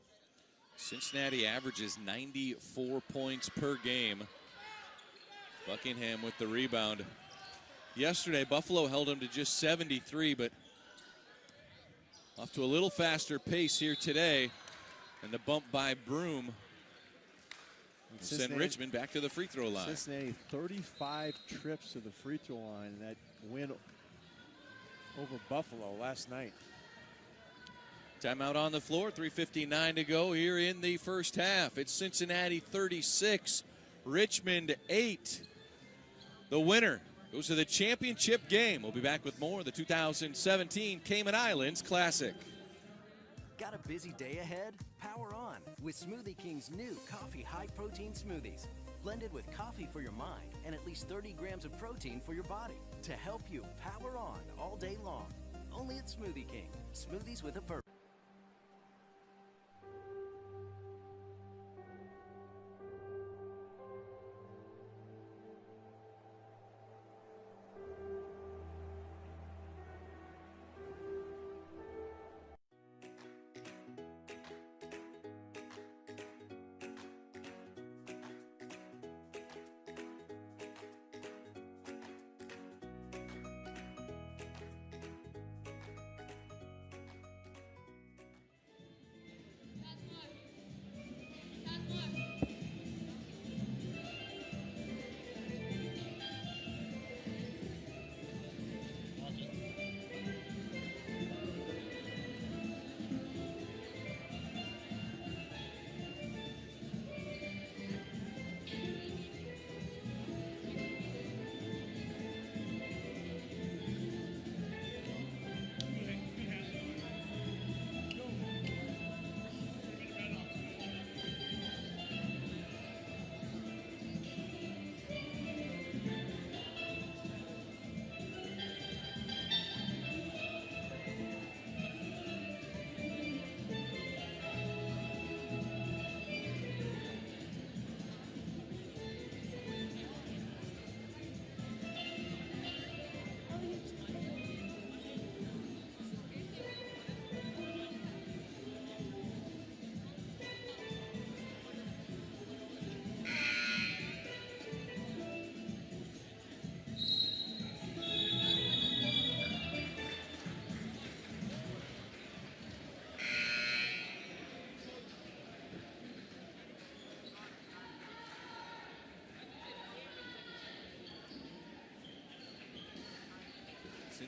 Cincinnati averages 94 points per game. Buckingham with the rebound. Yesterday, Buffalo held them to just 73, but off to a little faster pace here today. And the bump by Broom send Richmond back to the free throw line. Cincinnati 35 trips to the free throw line in that win over Buffalo last night. Timeout on the floor, 3:59 to go here in the first half. It's Cincinnati 36, Richmond 8. The winner goes to the championship game. We'll be back with more of the 2017 Cayman Islands Classic. Got a busy day ahead? Power on with Smoothie King's new coffee high-protein smoothies. Blended with coffee for your mind and at least 30 grams of protein for your body to help you power on all day long. Only at Smoothie King. Smoothies with a purpose.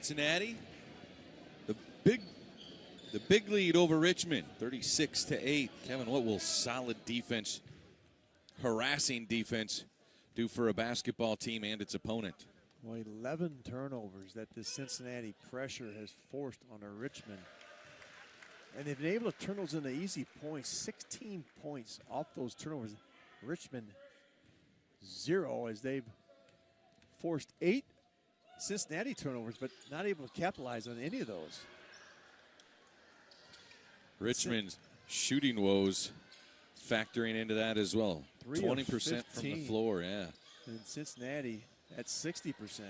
Cincinnati, the big lead over Richmond, 36-8. Kevin, what will solid defense, harassing defense, do for a basketball team and its opponent? Well, 11 turnovers that the Cincinnati pressure has forced on a Richmond. And they've been able to turn those into easy points. 16 points off those turnovers. Richmond 0 as they've forced 8 Cincinnati turnovers, but not able to capitalize on any of those. Richmond's shooting woes factoring into that as well. 20% from the floor, yeah. And Cincinnati at 60%.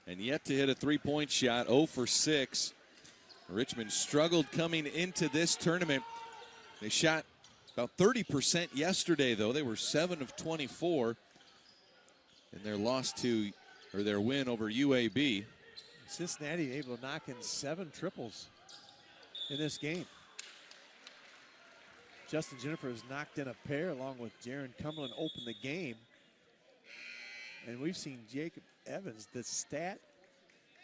And yet to hit a three-point shot, 0 for 6. Richmond struggled coming into this tournament. They shot about 30% yesterday, though. They were 7 of 24 in their their win over UAB. Cincinnati able to knock in 7 triples in this game. Justin Jennifer has knocked in a pair along with Jaron Cumberland open the game. And we've seen Jacob Evans, the stat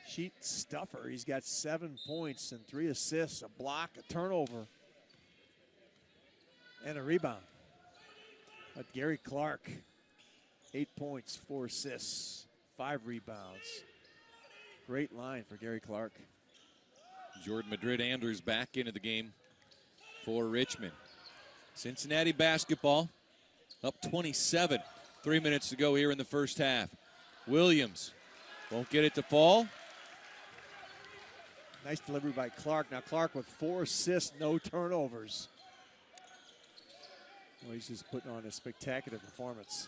sheet stuffer. He's got 7 points and 3 assists, a block, a turnover, and a rebound. But Gary Clark, 8 points, 4 assists, 5 rebounds. Great line for Gary Clark. Jordan Madrid Andrews back into the game for Richmond. Cincinnati basketball up 27. 3 minutes to go here in the first half. Williams won't get it to fall. Nice delivery by Clark. Now Clark with 4 assists, no turnovers. Well, he's just putting on a spectacular performance.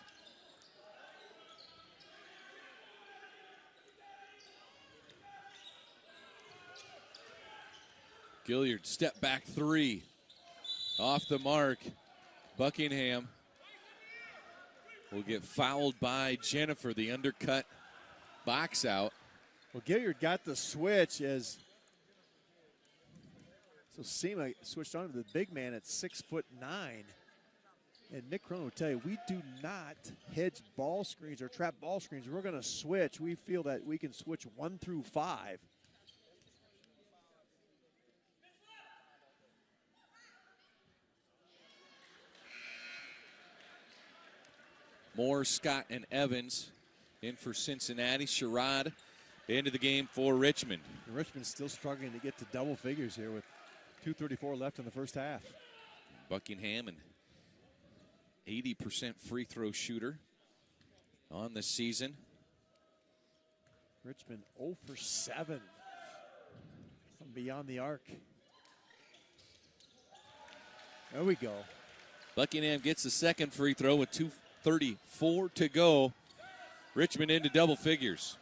Gilliard step back 3. Off the mark. Buckingham will get fouled by Jennifer, the undercut box out. Well, Gilliard got the switch as Sema switched on to the big man at 6'9". And Nick Cronin will tell you, we do not hedge ball screens or trap ball screens. We're going to switch. We feel that we can switch 1 through 5. Moore, Scott, and Evans in for Cincinnati. Sherrod into the game for Richmond. And Richmond's still struggling to get to double figures here with 2:34 left in the first half. Buckingham, an 80% free throw shooter on the season. Richmond 0 for 7 from beyond the arc. There we go. Buckingham gets the second free throw with 2:34 to go. Richmond into double figures.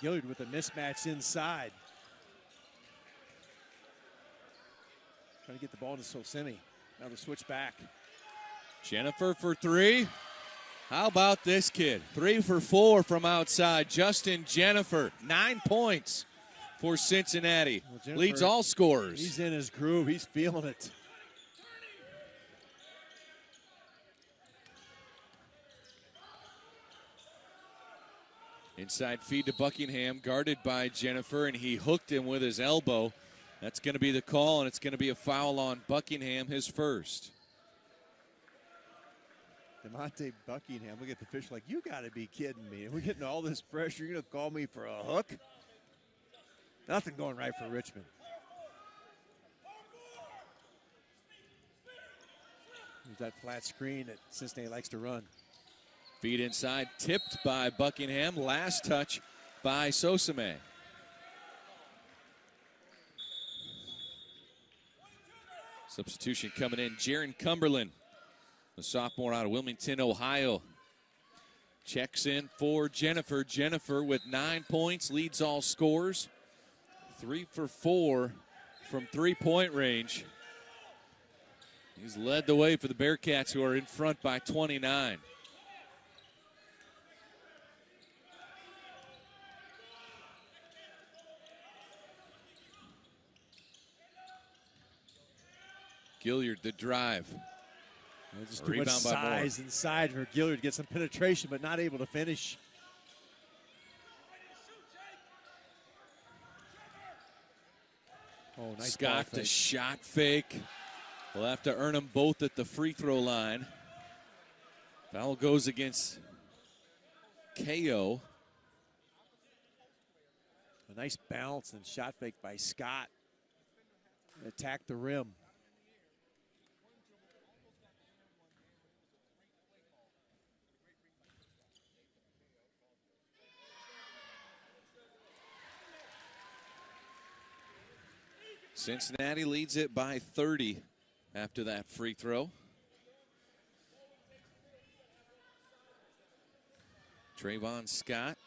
Gilliard with a mismatch inside. Trying to get the ball to Sosemi. Now the switch back. Jennifer for 3. How about this kid? 3 for 4 from outside. Justin Jennifer, 9 points for Cincinnati. Well, Jennifer, leads all scorers. He's in his groove. He's feeling it. Inside feed to Buckingham, guarded by Jennifer, and he hooked him with his elbow. That's going to be the call, and it's going to be a foul on Buckingham, his first. DeMonte Buckingham, look at the fish like, you got to be kidding me. We're getting all this pressure. You're going to call me for a hook? Nothing going right for Richmond. There's that flat screen that Cincinnati likes to run. Feed inside, tipped by Buckingham. Last touch by Sosame. Substitution coming in, Jaron Cumberland, the sophomore out of Wilmington, Ohio. Checks in for Jennifer. Jennifer with 9 points, leads all scores. 3 for 4 from three-point range. He's led the way for the Bearcats, who are in front by 29. Gilliard, the drive. Just too much size inside for Gilliard to get some penetration, but not able to finish. Oh, nice Scott, the shot fake. We'll have to earn them both at the free throw line. Foul goes against KO. A nice bounce and shot fake by Scott. Attack the rim. Cincinnati leads it by 30 after that free throw. Trayvon Scott.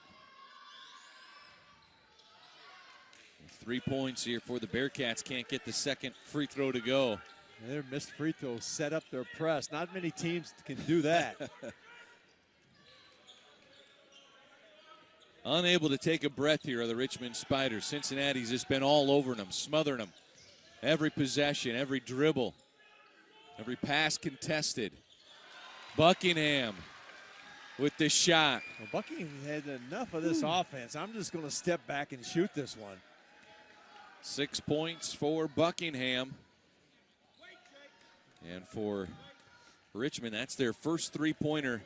3 points here for the Bearcats. Can't get the second free throw to go. Their missed free throws set up their press. Not many teams can do that. Unable to take a breath here are the Richmond Spiders. Cincinnati's just been all over them, smothering them. Every possession, every dribble, every pass contested. Buckingham with the shot. Well, Buckingham had enough of this offense. I'm just going to step back and shoot this one. 6 points for Buckingham. And for Richmond, that's their first three-pointer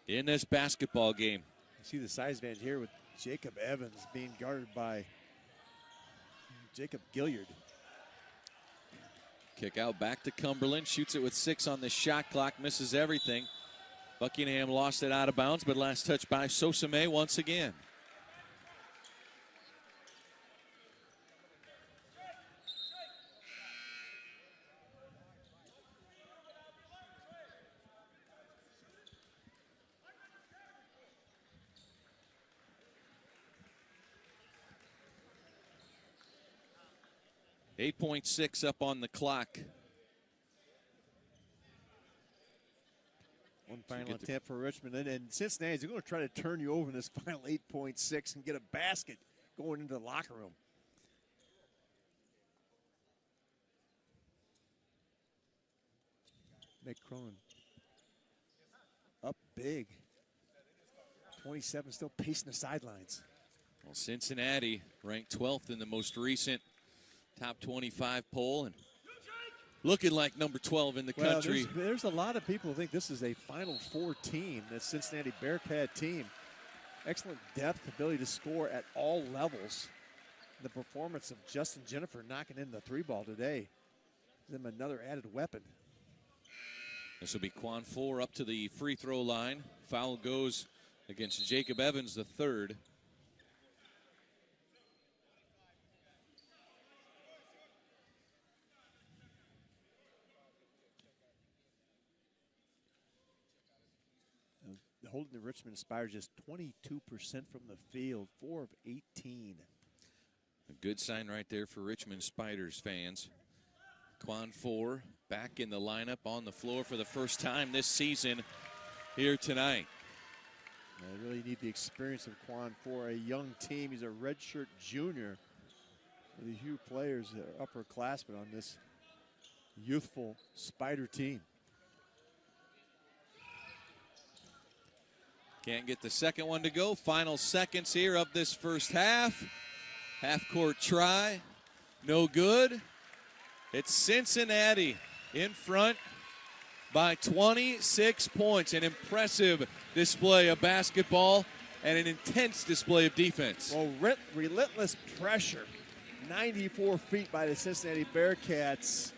in this basketball game. You see the size advantage here with Jacob Evans being guarded by Jacob Gilliard. Kick out back to Cumberland. Shoots it with 6 on the shot clock. Misses everything. Buckingham lost it out of bounds, but last touch by Sosame once again. .6 up on the clock. One final attempt for Richmond. And Cincinnati is going to try to turn you over in this final 8.6 and get a basket going into the locker room. Nick Cronin up big. 27 still pacing the sidelines. Well, Cincinnati ranked 12th in the most recent top 25 poll and looking like number 12 in the country. There's a lot of people who think this is a Final Four team, the Cincinnati Bearcat team. Excellent depth, ability to score at all levels. The performance of Justin Jennifer knocking in the three ball today gives them another added weapon. This will be Quan 4 up to the free throw line. Foul goes against Jacob Evans, the third. Holding the Richmond Spiders just 22% from the field, 4 of 18. A good sign right there for Richmond Spiders fans. Quan 4 back in the lineup on the floor for the first time this season here tonight. They really need the experience of Quan 4, a young team. He's a redshirt junior. The few players, upperclassmen on this youthful Spider team. Can't get the second one to go. Final seconds here of this first half. Half-court try. No good. It's Cincinnati in front by 26 points. An impressive display of basketball and an intense display of defense. Well, relentless pressure. 94 feet by the Cincinnati Bearcats.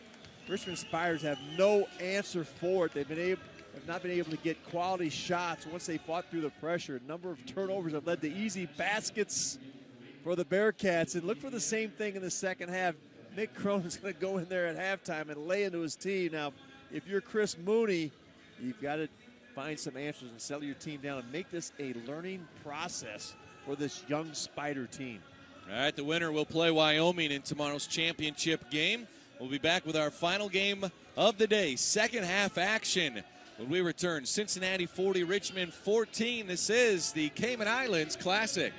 Richmond Spiders have no answer for it. Have not been able to get quality shots once they fought through the pressure. A number of turnovers have led to easy baskets for the Bearcats. And look for the same thing in the second half. Nick Cronin's going to go in there at halftime and lay into his team. Now, if you're Chris Mooney, you've got to find some answers and settle your team down and make this a learning process for this young Spider team. All right, the winner will play Wyoming in tomorrow's championship game. We'll be back with our final game of the day, second half action. When we return, Cincinnati 40, Richmond 14. This is the Cayman Islands Classic.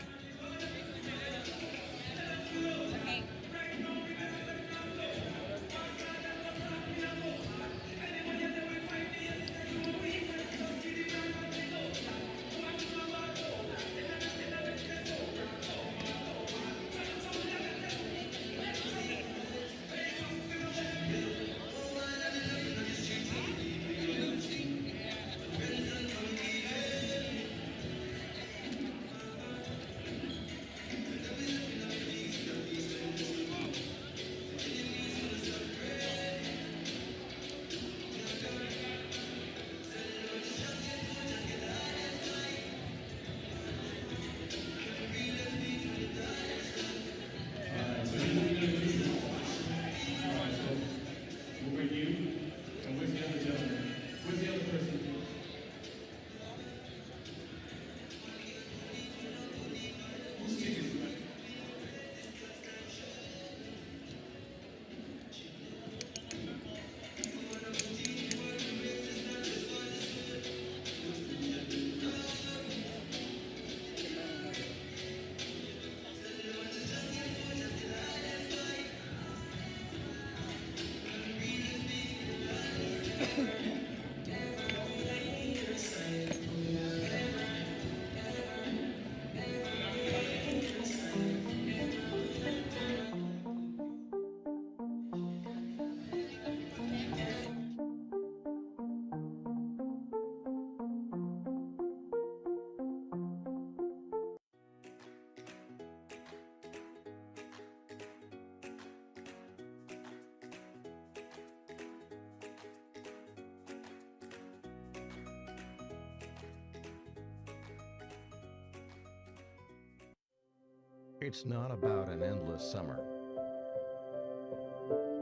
It's not about an endless summer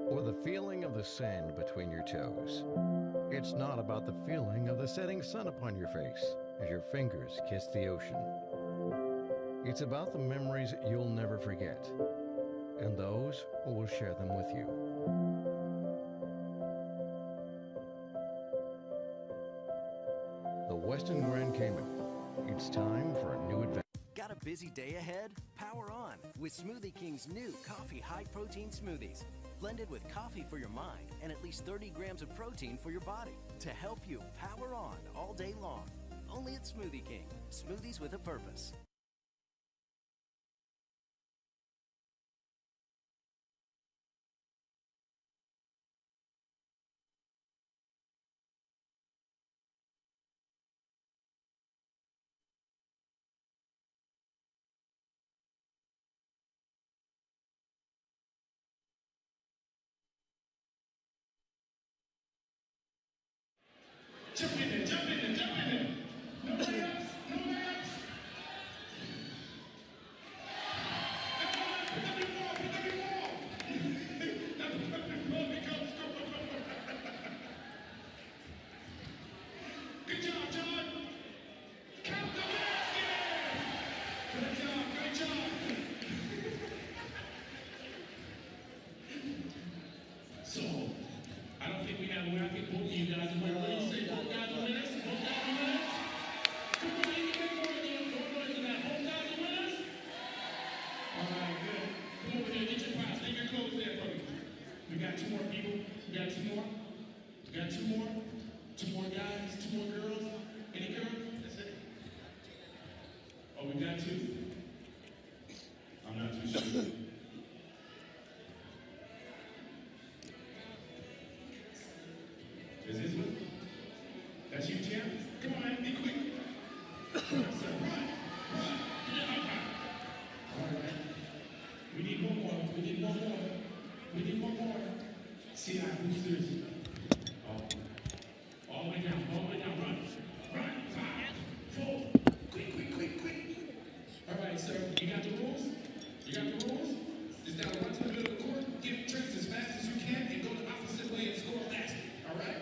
or the feeling of the sand between your toes. It's not about the feeling of the setting sun upon your face as your fingers kiss the ocean. It's about the memories you'll never forget and those who will share them with you. The Westin Grand Cayman. It's time for a new adventure. Got a busy day ahead? Power on with Smoothie King's new coffee high-protein smoothies. Blended with coffee for your mind and at least 30 grams of protein for your body to help you power on all day long. Only at Smoothie King. Smoothies with a purpose. Jump in there, jump in there, jump in there. No layups, no layups. Pick up your ball, pick up your ball. Good job, John. Count the basket. Great job, great job. So, I don't think we have where I think both of you guys are where we say both guys are winners. Both guys are winners. Come on, you can make more again. More noise than that. Both guys are winners. All right, good. Come over there, get your prize. Leave your clothes there for me. We got two more people. We got two more. We got two more. Two more guys. Two more girls. Any girls? That's it. Oh, we got two. I'm not too sure. Is this one? That's you, champ? Come on, man, be quick. Run, sir, run, run. Get up, all right. We need one more. We need one more. We need one more. See our boosters. All the way down. All the way down. Run. Run. 5, 4. Quick, quick, quick, quick. All right, sir. You got the rules? You got the rules? Just gotta run to the middle of the court, get trips as fast as you can, and go the opposite way and score a basket. All right?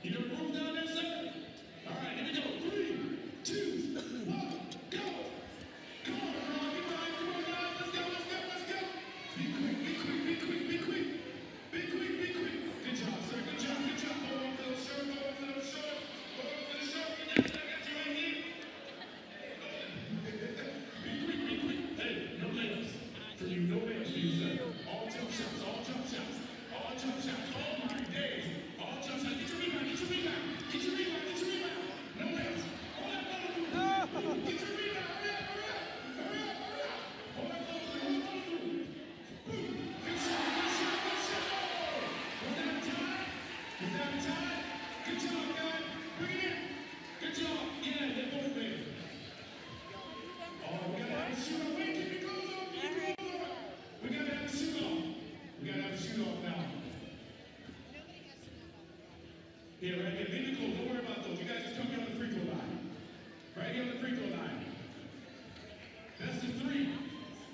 You know the rules down there, sir? All right, here we go. 3, 2, 1, go. Come on, Ron. Get right. Come on, guys. Let's go, let's go, let's go. Be quick, be quick, be quick, be quick. Be quick, be quick. Good job, sir. Good job, good job. Hold on to those shirts, hold on to those shorts. Hold on to the shorts. I got you right here. Be quick, be quick. Hey, no layups. For you, no layups for you, sir. All jump shots, all jump shots. All jump shots. Oh, my days. All jump shots. Get your rebound, get your rebound. Get your rebound, get your rebound. No layups. All that follow through. Get your rebound. Hurry up, hurry up. Hurry up, hurry up. All that follow through, all follow through. Good shot, good shot, good shot. Was that a tie? Was that a tie? Good job, guys. Bring it in. Good job. Yeah, they're both there. Oh, we gotta have a shoot-off. Wait, keep your clothes on, keep your clothes on. We gotta have a shoot-off. We gotta have a shoot-off now. Here, right here. Leave the clothes. Don't worry about those. You guys just come here on the free throw line. Right here on the free throw line. That's the 3.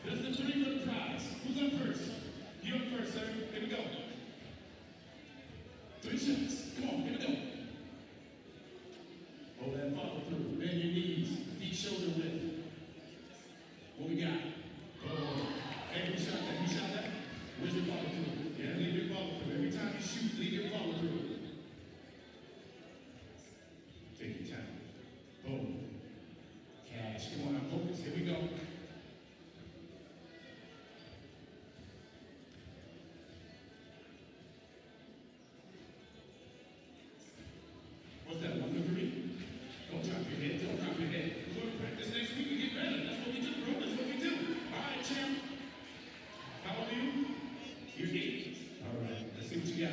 That's the 3 for the prize. Who's up first? You up first, sir. Here we go. 3 shots. Come on, here we go. Hold that follow through. Bend your knees. Feet shoulder width. What we got? Oh. Hey, who shot that? Who shot that? Where's your follow through? Yeah, leave your follow through. Every time you shoot, leave your follow through. Take your time. Boom. Cash. Come on, focus. Here we go.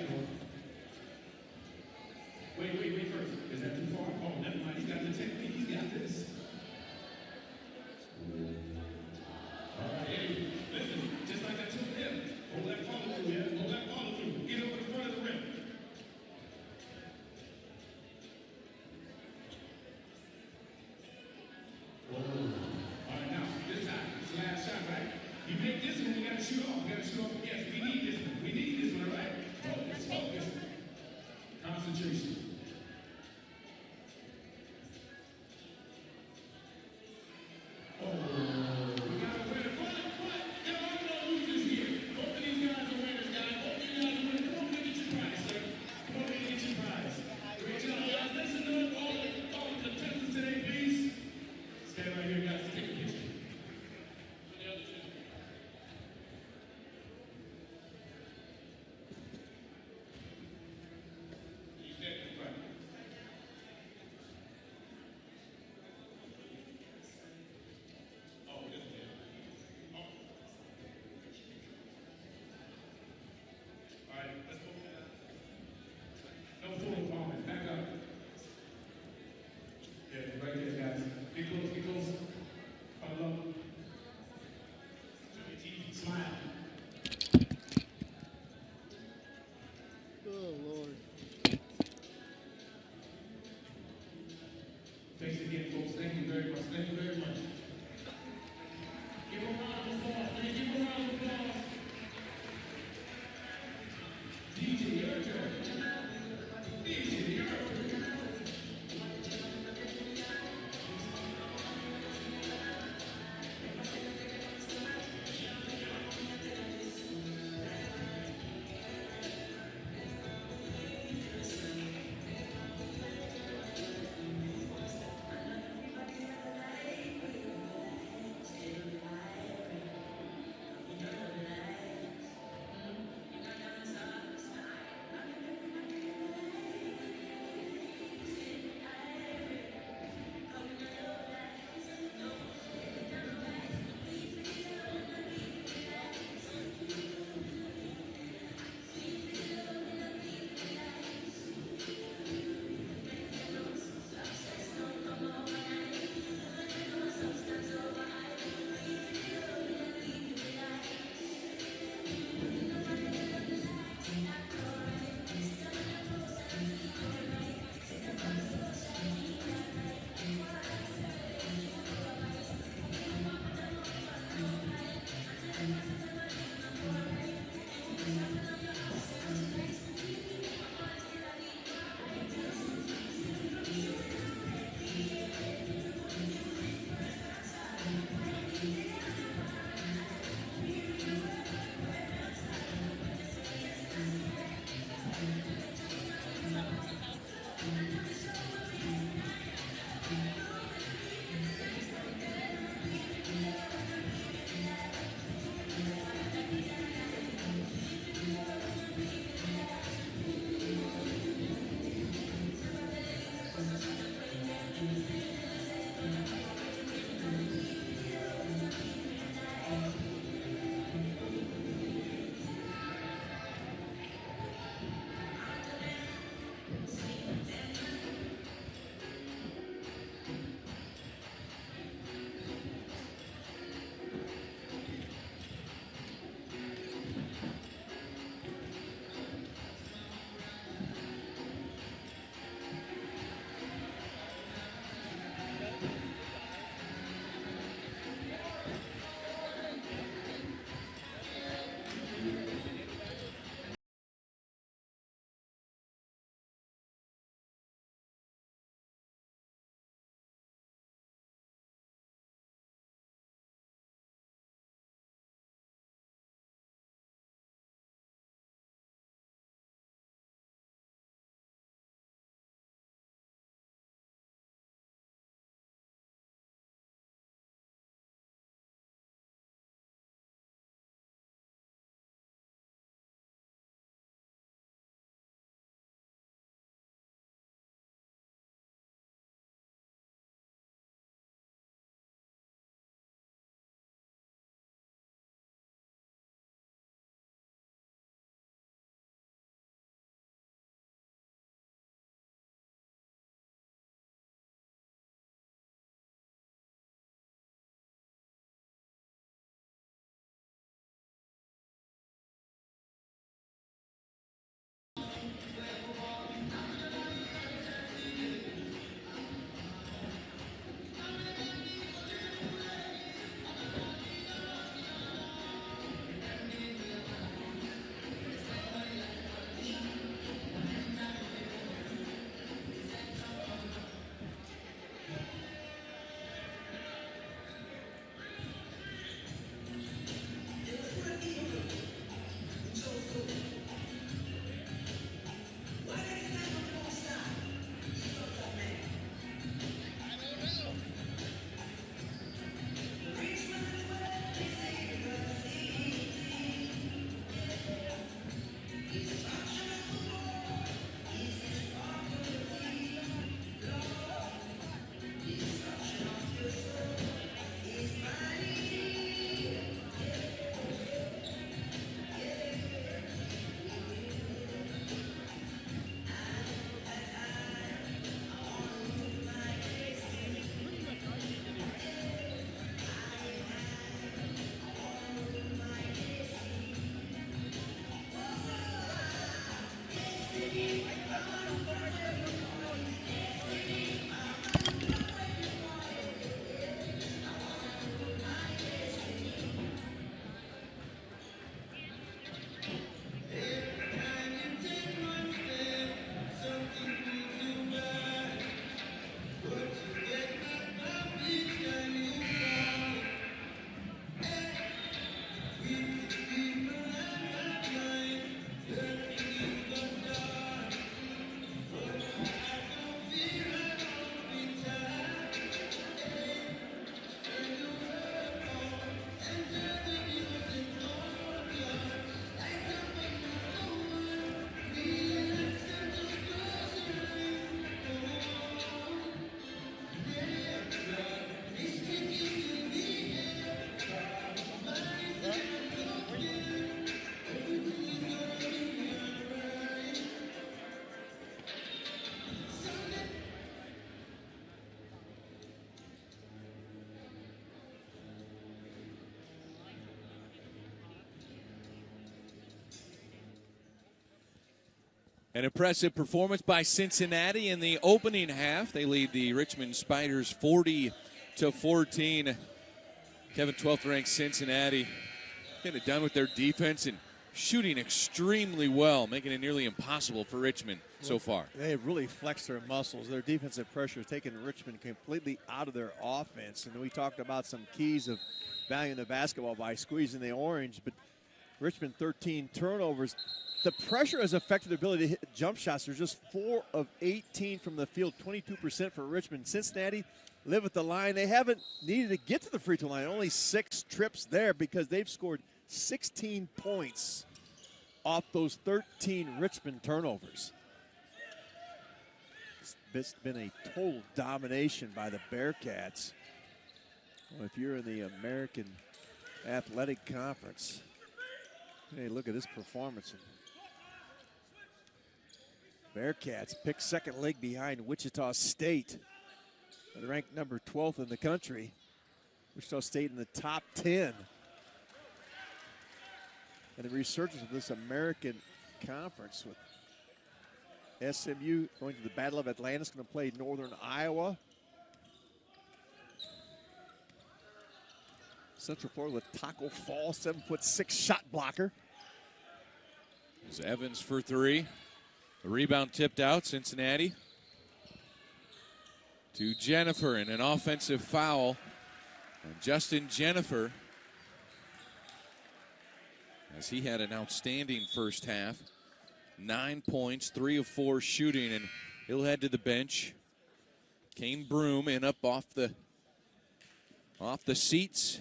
got, Cole? Wait first. Is that too far? Oh, never mind. He's got the technique. He's got this. All right, hey, listen. Just like I told him. Hold that follow through, yeah? Hold that follow through. Get over the front of the rim. All right, now, this time. It's the last shot, right? You make this one, we gotta shoot off. We gotta shoot off. Yes, we need this one. We need this one, all right? Focus, focus. Concentration. Oh, we got a winner. What? There are no losers here. Both of these guys are winners, guys. Both of you guys are winners. Come on, get your prize, sir. Come on, get your prize. Great job, guys. Listen to all the contestants today, please. Stand right here, guys. Take a picture. You stand in front. Oh, this way. Oh. All right, let's go. No photo bombing. Back up. Yeah, right there, guys. Get close, get close. Follow up. Show your teeth. Smile. Oh, Lord. Thanks again, folks. Thank you very much. Thank you very much. Give a round of applause. Give a round of applause. DJ, your turn. DJ, your turn. An impressive performance by Cincinnati in the opening half. They lead the Richmond Spiders 40-14. Kevin, 12th ranked Cincinnati, getting it done with their defense and shooting extremely well, making it nearly impossible for Richmond so far. They have really flexed their muscles. Their defensive pressure has taken Richmond completely out of their offense. And we talked about some keys of valuing the basketball by squeezing the orange, but Richmond 13 turnovers. The pressure has affected their ability to hit jump shots. They're just 4 of 18 from the field, 22% for Richmond. Cincinnati live at the line. They haven't needed to get to the free throw line. Only 6 trips there because they've scored 16 points off those 13 Richmond turnovers. It's been a total domination by the Bearcats. Well, if you're in the American Athletic Conference, hey, look at this performance. Bearcats pick second leg behind Wichita State. They're ranked number 12th in the country. Wichita State in the top 10. And the resurgence of this American Conference with SMU going to the Battle of Atlantis, going to play Northern Iowa. Central Florida with Taco Fall, 7'6" shot blocker. It's Evans for 3. The rebound tipped out, Cincinnati. To Jennifer, and an offensive foul. And Justin Jennifer, as he had an outstanding first half. 9 points, 3 of 4 shooting, and he'll head to the bench. Kane Broom in up off the seats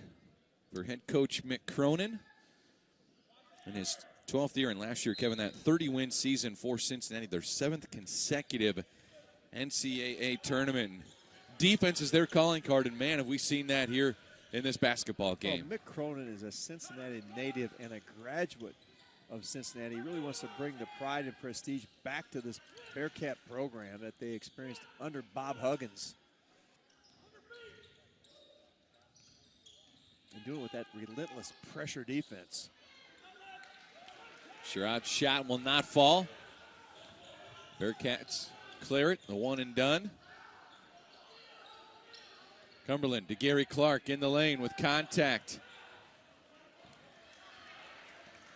for head coach Mick Cronin. In his 12th year, and last year, Kevin, that 30-win season for Cincinnati, their 7th consecutive NCAA tournament. Defense is their calling card, and man, have we seen that here in this basketball game. Well, Mick Cronin is a Cincinnati native and a graduate of Cincinnati. He really wants to bring the pride and prestige back to this Bearcat program that they experienced under Bob Huggins. And doing it with that relentless pressure defense. Sherrod's shot will not fall. Bearcats clear it, the one and done. Cumberland to Gary Clark in the lane with contact.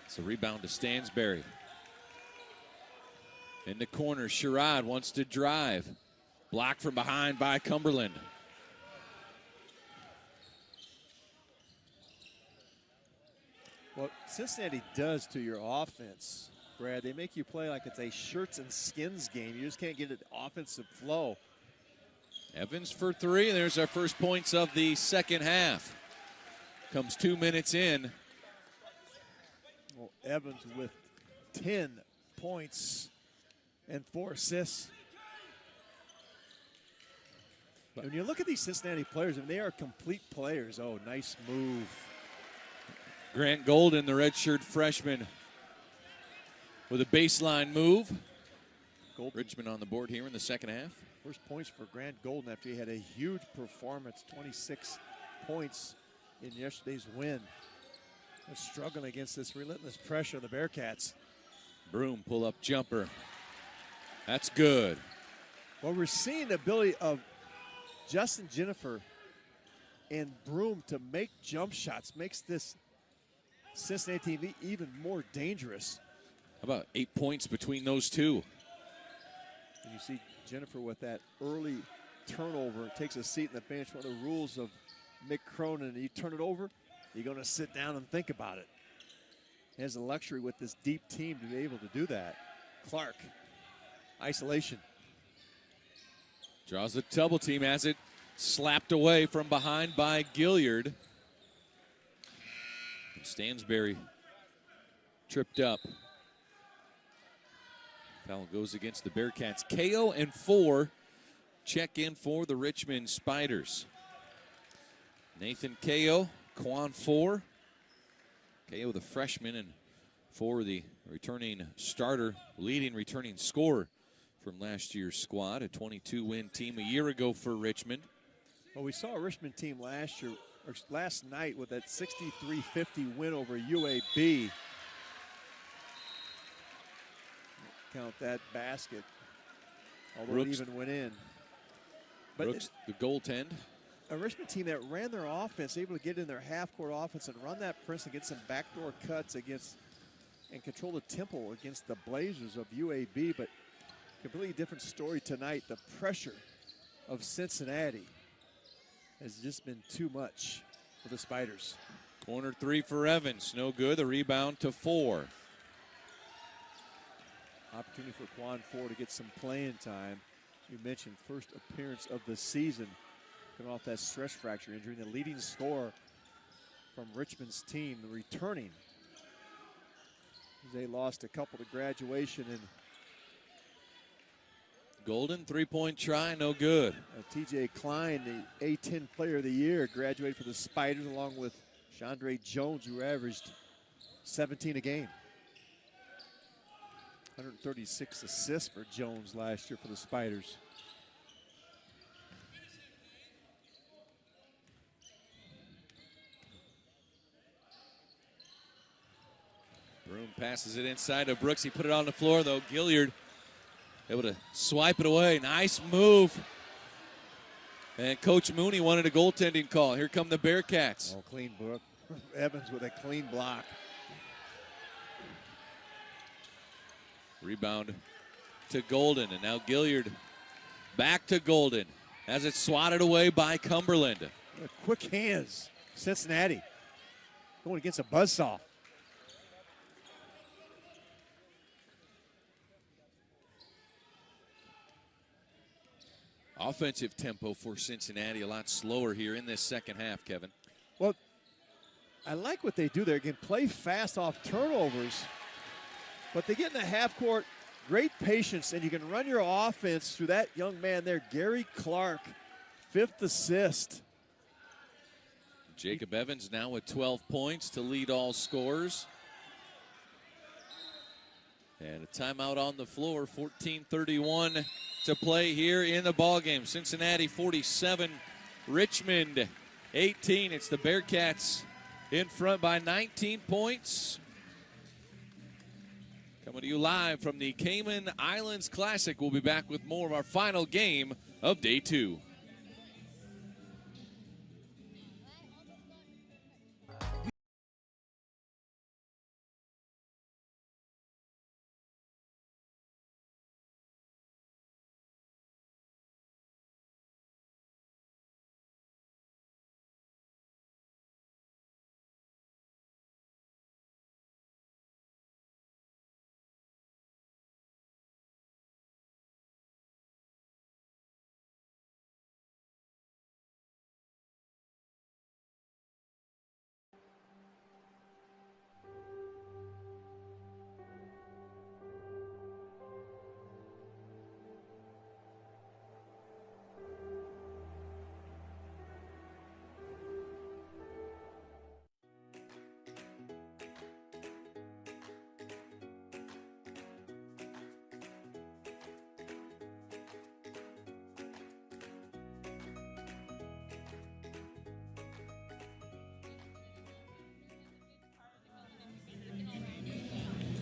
It's a rebound to Stansberry. In the corner, Sherrod wants to drive. Blocked from behind by Cumberland. What Cincinnati does to your offense, Brad, they make you play like it's a shirts and skins game. You just can't get an offensive flow. Evans for 3. There's our first points of the second half. Comes 2 minutes in. Well, Evans with 10 points and 4 assists. When you look at these Cincinnati players, I mean, they are complete players. Oh, nice move. Grant Golden, the redshirt freshman, with a baseline move. Richmond on the board here in the second half. First points for Grant Golden after he had a huge performance, 26 points in yesterday's win. They're struggling against this relentless pressure of the Bearcats. Broom pull-up jumper. That's good. Well, we're seeing the ability of Justin Jennifer and Broom to make jump shots. Makes this Cincinnati team even more dangerous. How about 8 points between those two? And you see Jennifer with that early turnover, takes a seat in the bench. One of the rules of Mick Cronin, you turn it over, you're going to sit down and think about it. He has the luxury with this deep team to be able to do that. Clark, isolation. Draws the double team, has it slapped away from behind by Gilliard. And Stansberry tripped up. Foul goes against the Bearcats. KO and 4 check in for the Richmond Spiders. Nathan KO, Quan 4. KO the freshman, and 4 the returning starter, leading returning scorer from last year's squad. A 22-win team a year ago for Richmond. Well, we saw a Richmond team last night with that 63-50 win over UAB. Count that basket, although Brooks, it even went in. But Brooks, the goaltend. A Richmond team that ran their offense, able to get in their half-court offense and run that press and get some backdoor cuts against and control the tempo against the Blazers of UAB. But completely different story tonight. The pressure of Cincinnati has just been too much for the Spiders. Corner 3 for Evans, no good. The rebound to 4. Opportunity for Quan 4 to get some playing time. You mentioned first appearance of the season, coming off that stress fracture injury. The leading scorer from Richmond's team, returning. They lost a couple to graduation, and Golden three-point try, no good. TJ Klein, the A-10 player of the year, graduated for the Spiders along with Chandre Jones, who averaged 17 a game. 136 assists for Jones last year for the Spiders. Broom passes it inside to Brooks. He put it on the floor, though. Gilliard able to swipe it away. Nice move. And Coach Mooney wanted a goaltending call. Here come the Bearcats. Oh, clean book. Evans with a clean block. Rebound to Golden, and now Gilliard back to Golden as it's swatted away by Cumberland. Quick hands, Cincinnati going against a buzzsaw. Offensive tempo for Cincinnati a lot slower here in this second half, Kevin. Well, I like what they do there. Again, play fast off turnovers. But they get in the half court, great patience, and you can run your offense through that young man there, Gary Clark, 5th assist. Jacob Evans now with 12 points to lead all scorers. And a timeout on the floor, 14:31 to play here in the ballgame. Cincinnati 47, Richmond 18. It's the Bearcats in front by 19 points. Coming to you live from the Cayman Islands Classic. We'll be back with more of our final game of day 2.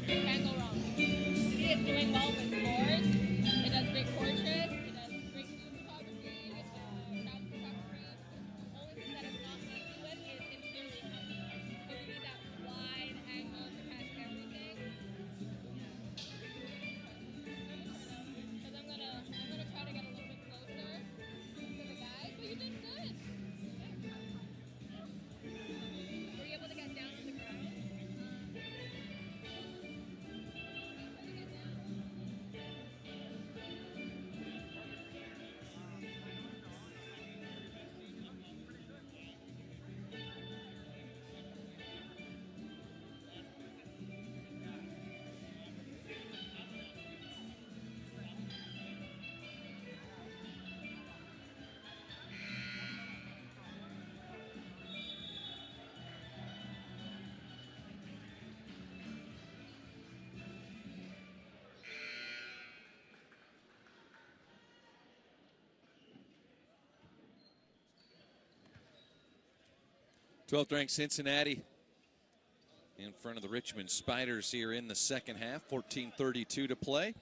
Can't go wrong. He is doing well with scores. 12th ranked Cincinnati in front of the Richmond Spiders here in the second half. 14:32 to play.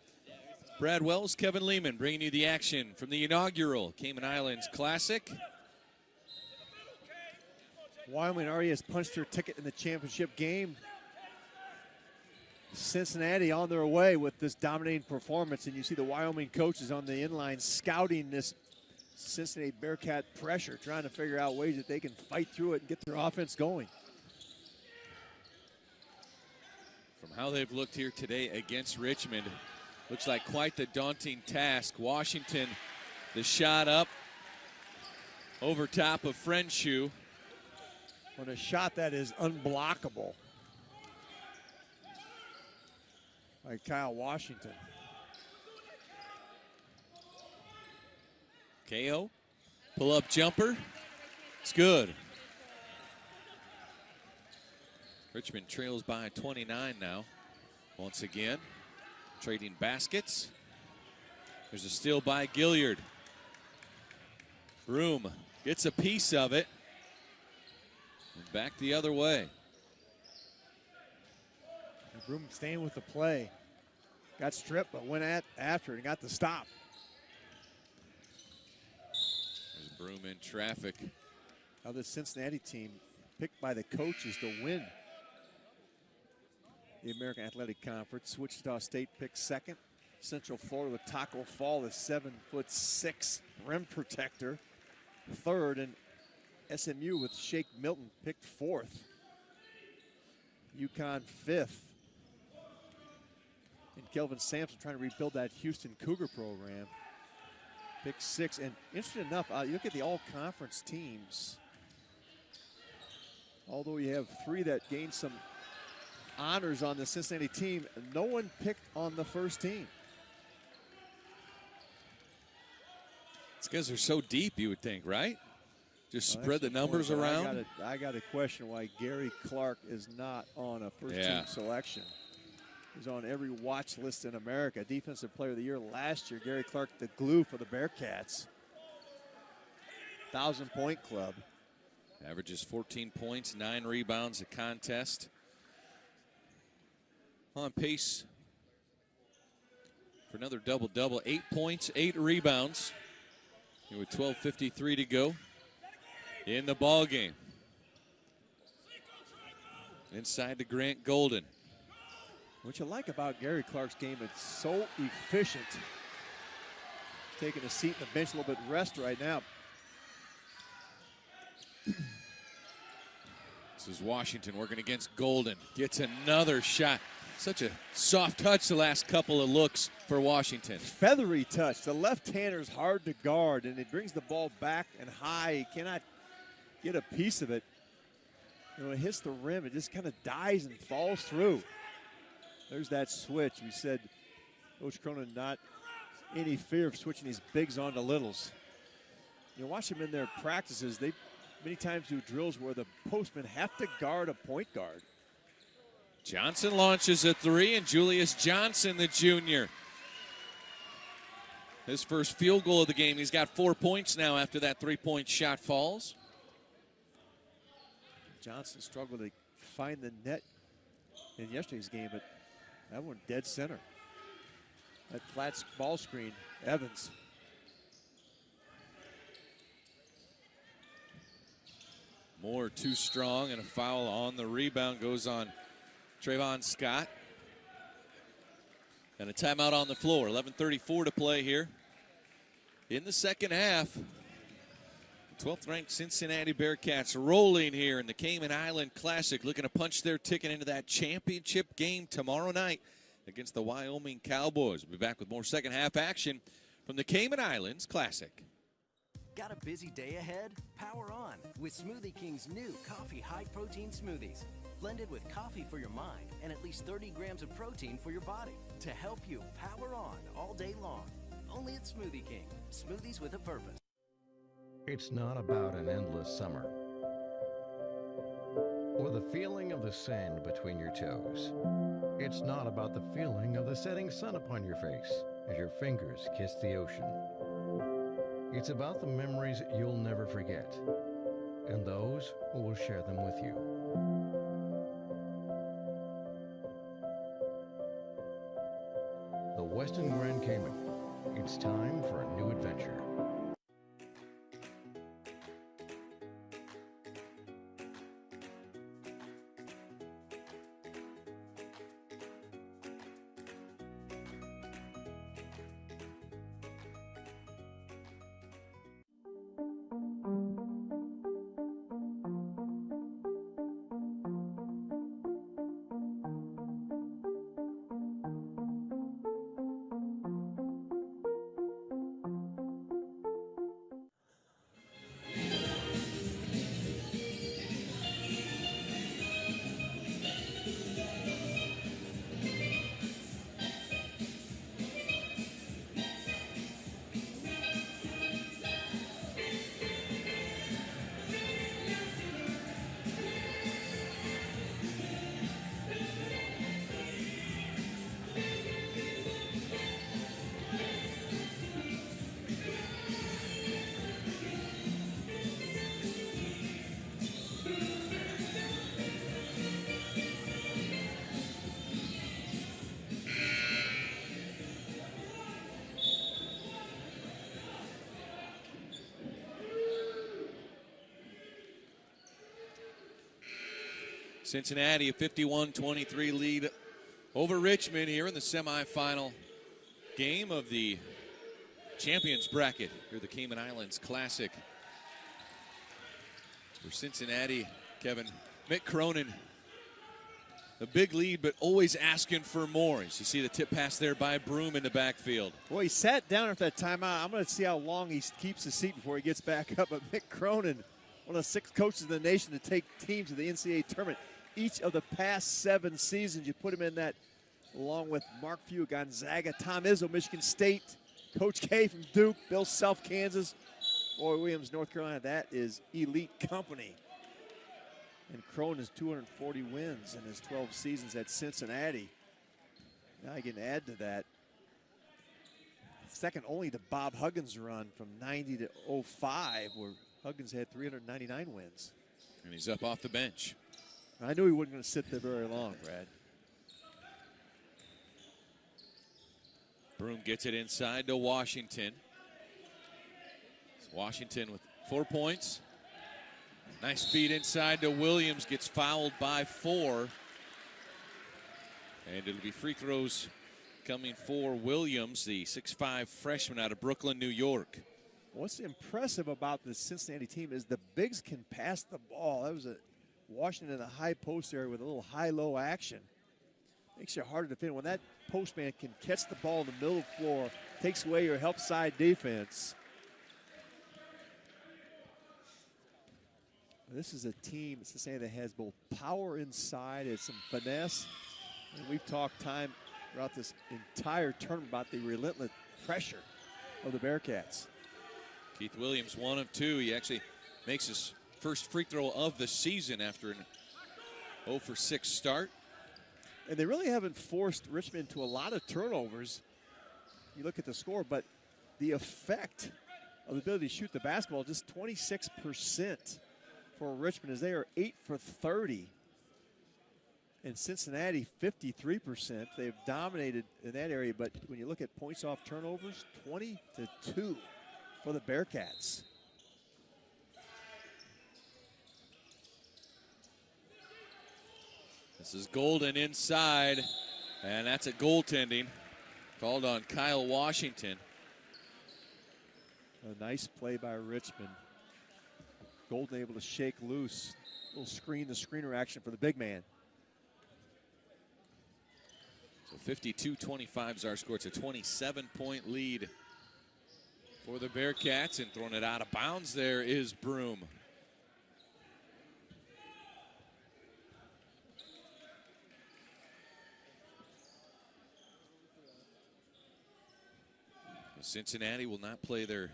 Brad Wells, Kevin Lehman bringing you the action from the inaugural Cayman Islands Classic. Wyoming already has punched their ticket in the championship game. Cincinnati on their way with this dominating performance, and you see the Wyoming coaches on the inline scouting this Cincinnati Bearcat pressure, trying to figure out ways that they can fight through it and get their offense going. From how they've looked here today against Richmond, looks like quite the daunting task. Washington, the shot up over top of Frenshu. On a shot that is unblockable by Kyle Washington. KO, pull-up jumper. It's good. Richmond trails by 29 now. Once again, trading baskets. There's a steal by Gilliard. Broom gets a piece of it. And back the other way. Broom staying with the play. Got stripped, but went after it and got the stop. There's Broom in traffic. Now this Cincinnati team picked by the coaches to win the American Athletic Conference. Wichita State picked second. Central Florida with Taco Fall, the 7'6" rim protector, third, and SMU with Shake Milton picked fourth. UConn fifth. And Kelvin Sampson trying to rebuild that Houston Cougar program. Picked six. And interesting enough, you look at the all-conference teams. Although you have three that gained some honors on the Cincinnati team, no one picked on the first team. It's because they're so deep, you would think, right? Just spread the numbers around. I got to question why Gary Clark is not on a first-team selection. He's on every watch list in America. Defensive Player of the Year last year. Gary Clark, the glue for the Bearcats. 1,000-point club. Averages 14 points, 9 rebounds a contest. On pace for another double-double. 8 points, 8 rebounds. With 12:53 to go in the ball game. Inside to Grant Golden. What you like about Gary Clark's game, it's so efficient. Taking a seat on the bench, a little bit rest right now. This is Washington working against Golden. Gets another shot. Such a soft touch the last couple of looks for Washington. Feathery touch. The left-hander is hard to guard, and it brings the ball back and high. He cannot get a piece of it. You know, it hits the rim. It just kind of dies and falls through. There's that switch. We said Coach Cronin not any fear of switching these bigs onto littles. You watch them in their practices. They many times do drills where the postmen have to guard a point guard. Johnson launches a three, and Julius Johnson, the junior. His first field goal of the game. He's got 4 points now after that three-point shot falls. Johnson struggled to find the net in yesterday's game, but that one dead center. That flat ball screen, Evans. Moore too strong, and a foul on the rebound goes on Trayvon Scott. And a timeout on the floor. 11:34 to play here in the second half. 12th ranked Cincinnati Bearcats rolling here in the Cayman Island Classic, looking to punch their ticket into that championship game tomorrow night against the Wyoming Cowboys. We'll be back with more second half action from the Cayman Islands Classic. Got a busy day ahead? Power on with Smoothie King's new coffee high-protein smoothies. Blended with coffee for your mind and at least 30 grams of protein for your body to help you power on all day long. Only at Smoothie King. Smoothies with a purpose. It's not about an endless summer or the feeling of the sand between your toes. It's not about the feeling of the setting sun upon your face as your fingers kiss the ocean. It's about the memories you'll never forget and those who will share them with you. The Westin Grand Cayman. It's time for a new adventure. Cincinnati, a 51-23 lead over Richmond here in the semifinal game of the Champions Bracket here, the Cayman Islands Classic. For Cincinnati, Kevin, Mick Cronin, a big lead, but always asking for more. As you see the tip pass there by Broom in the backfield. Well, he sat down at that timeout. I'm going to see how long he keeps his seat before he gets back up. But Mick Cronin, one of the 6 coaches in the nation to take teams to the NCAA tournament each of the past 7 seasons. You put him in that along with Mark Few, Gonzaga, Tom Izzo, Michigan State, Coach K from Duke, Bill Self, Kansas, Roy Williams, North Carolina. That is elite company. And Cronin has 240 wins in his 12 seasons at Cincinnati. Now you can add to that. Second only to Bob Huggins' run from 90 to 05, where Huggins had 399 wins. And he's up off the bench. I knew he wasn't going to sit there very long, Brad. Broom gets it inside to Washington. Washington with 4 points. Nice feed inside to Williams. Gets fouled by 4. And it'll be free throws coming for Williams, the 6'5 freshman out of Brooklyn, New York. What's impressive about the Cincinnati team is the bigs can pass the ball. That was a Washington in the high post area with a little high-low action. Makes you harder to defend. When that postman can catch the ball in the middle of the floor, takes away your help side defense. This is a team, Cincinnati, that has both power inside and some finesse. And we've talked time throughout this entire tournament about the relentless pressure of the Bearcats. Keith Williams, 1 of 2. He actually makes his first free throw of the season after an 0 for 6 start. And they really haven't forced Richmond to a lot of turnovers. You look at the score, but the effect of the ability to shoot the basketball, just 26% for Richmond, as they are 8 for 30. And Cincinnati, 53%. They've dominated in that area, but when you look at points off turnovers, 20-2 for the Bearcats. This is Golden inside, and that's a goaltending called on Kyle Washington. A nice play by Richmond. Golden able to shake loose. A little screen-to-screener action for the big man. So 52-25 is our score. It's a 27-point lead for the Bearcats, and throwing it out of bounds there is Broom. Cincinnati will not play their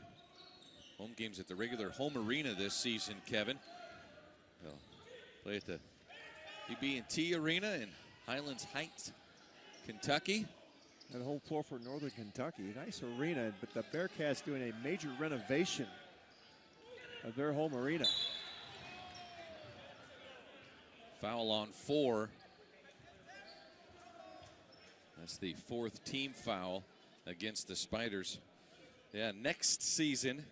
home games at the regular home arena this season, Kevin. They'll play at the BB&T Arena in Highlands Heights, Kentucky. And home floor for Northern Kentucky. Nice arena, but the Bearcats doing a major renovation of their home arena. Foul on 4. That's the 4th team foul against the Spiders. Yeah, next season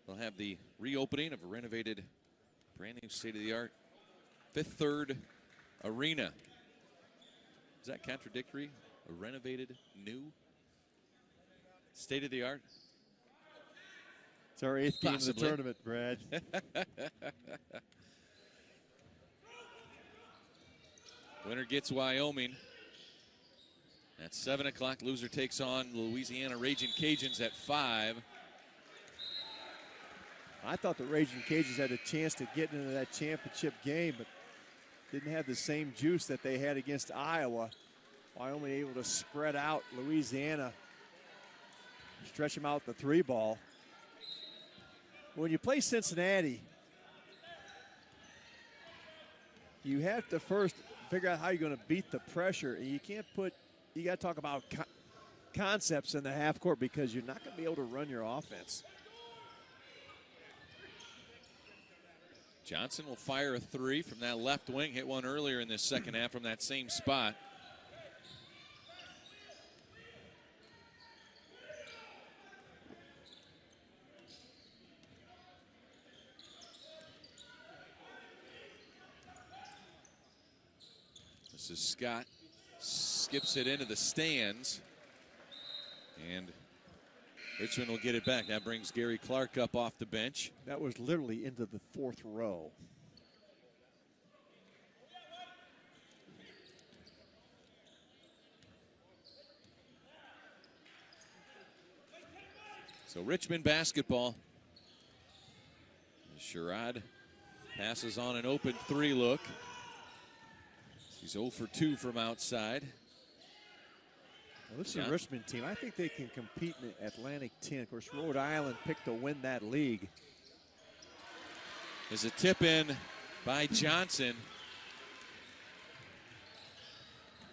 they'll have the reopening of a renovated, brand new state-of-the-art Fifth Third Arena. Is that contradictory? A renovated, new, state-of-the-art? It's our 8th game of the Possibly. tournament, Brad. Winner gets Wyoming. At 7 o'clock, loser takes on Louisiana Raging Cajuns at 5. I thought the Raging Cajuns had a chance to get into that championship game, but didn't have the same juice that they had against Iowa. Wyoming able to spread out Louisiana, stretch them out the 3 ball. When you play Cincinnati, you have to first figure out how you're going to beat the pressure. And you can't put, you got to talk about concepts in the half court because you're not going to be able to run your offense. Johnson will fire a 3 from that left wing. Hit one earlier in this second half from that same spot. This is Scott. Skips it into the stands. And Richmond will get it back. That brings Gary Clark up off the bench. That was literally into the 4th row. So Richmond basketball. Sherrod passes on an open 3 look. He's 0 for 2 from outside. Well, this is a Richmond team. I think they can compete in the Atlantic 10. Of course, Rhode Island picked to win that league. There's a tip in by Johnson.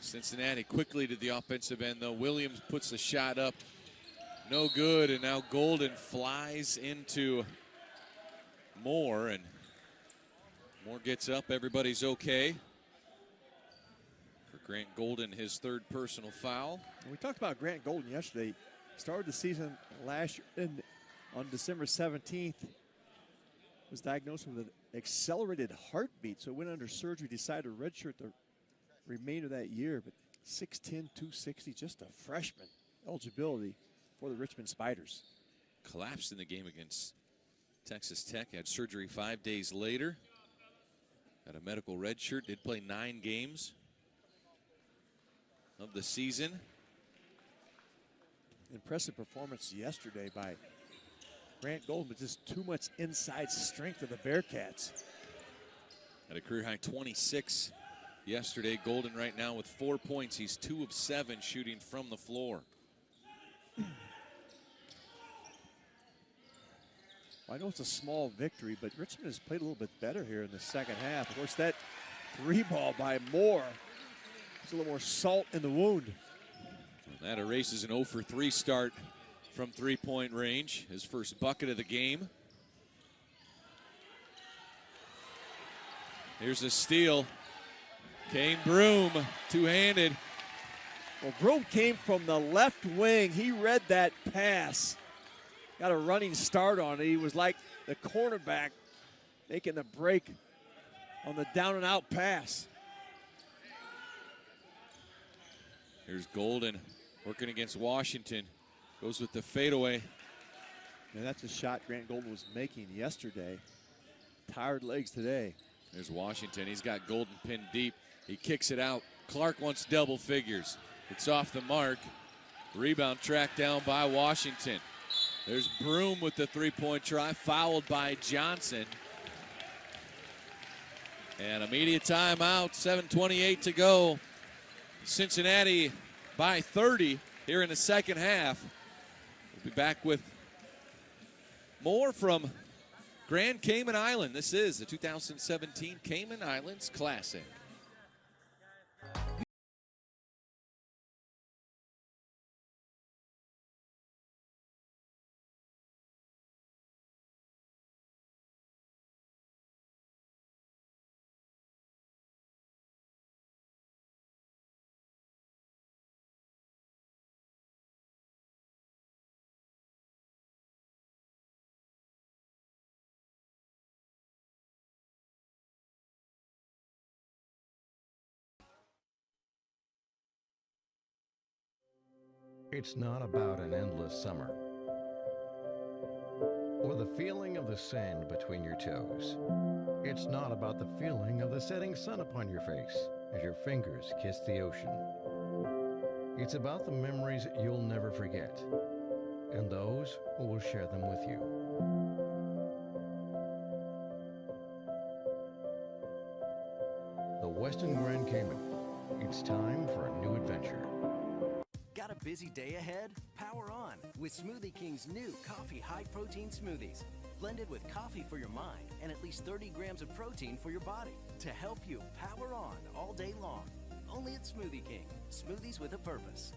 Cincinnati quickly to the offensive end, though. Williams puts the shot up. No good, and now Golden flies into Moore, and Moore gets up. Everybody's okay. For Grant Golden, his 3rd personal foul. We talked about Grant Golden yesterday. Started the season last year on December 17th. Was diagnosed with an accelerated heartbeat, so went under surgery, decided to redshirt the remainder of that year. But 6'10", 260, just a freshman. Eligibility for the Richmond Spiders. Collapsed in the game against Texas Tech. Had surgery 5 days later. Got a medical redshirt. Did play 9 games of the season. Impressive performance yesterday by Grant Golden, but just too much inside strength of the Bearcats. At a career high 26 yesterday. Golden right now with 4 points. He's 2 of 7 shooting from the floor. I know it's a small victory, but Richmond has played a little bit better here in the second half. Of course, that 3 ball by Moore is a little more salt in the wound. And that erases an 0 for 3 start from 3-point range. His first bucket of the game. Here's a steal. Kane Broom, 2-handed. Well, Broom came from the left wing. He read that pass. Got a running start on it. He was like the cornerback making the break on the down and out pass. Here's Golden working against Washington. Goes with the fadeaway. And that's a shot Grant Golden was making yesterday. Tired legs today. There's Washington. He's got Golden pinned deep. He kicks it out. Clark wants double figures. It's off the mark. Rebound tracked down by Washington. There's Broom with the 3-point try, fouled by Johnson. And immediate timeout, 7:28 to go. Cincinnati by 30 here in the second half. We'll be back with more from Grand Cayman Island. This is the 2017 Cayman Islands Classic. It's not about an endless summer or the feeling of the sand between your toes. It's not about the feeling of the setting sun upon your face as your fingers kiss the ocean. It's about the memories you'll never forget and those who will share them with you. The Westin Grand Cayman. It's time for a new adventure. Got a busy day ahead? Power on with Smoothie King's new coffee high-protein smoothies. Blended with coffee for your mind and at least 30 grams of protein for your body to help you power on all day long. Only at Smoothie King. Smoothies with a purpose.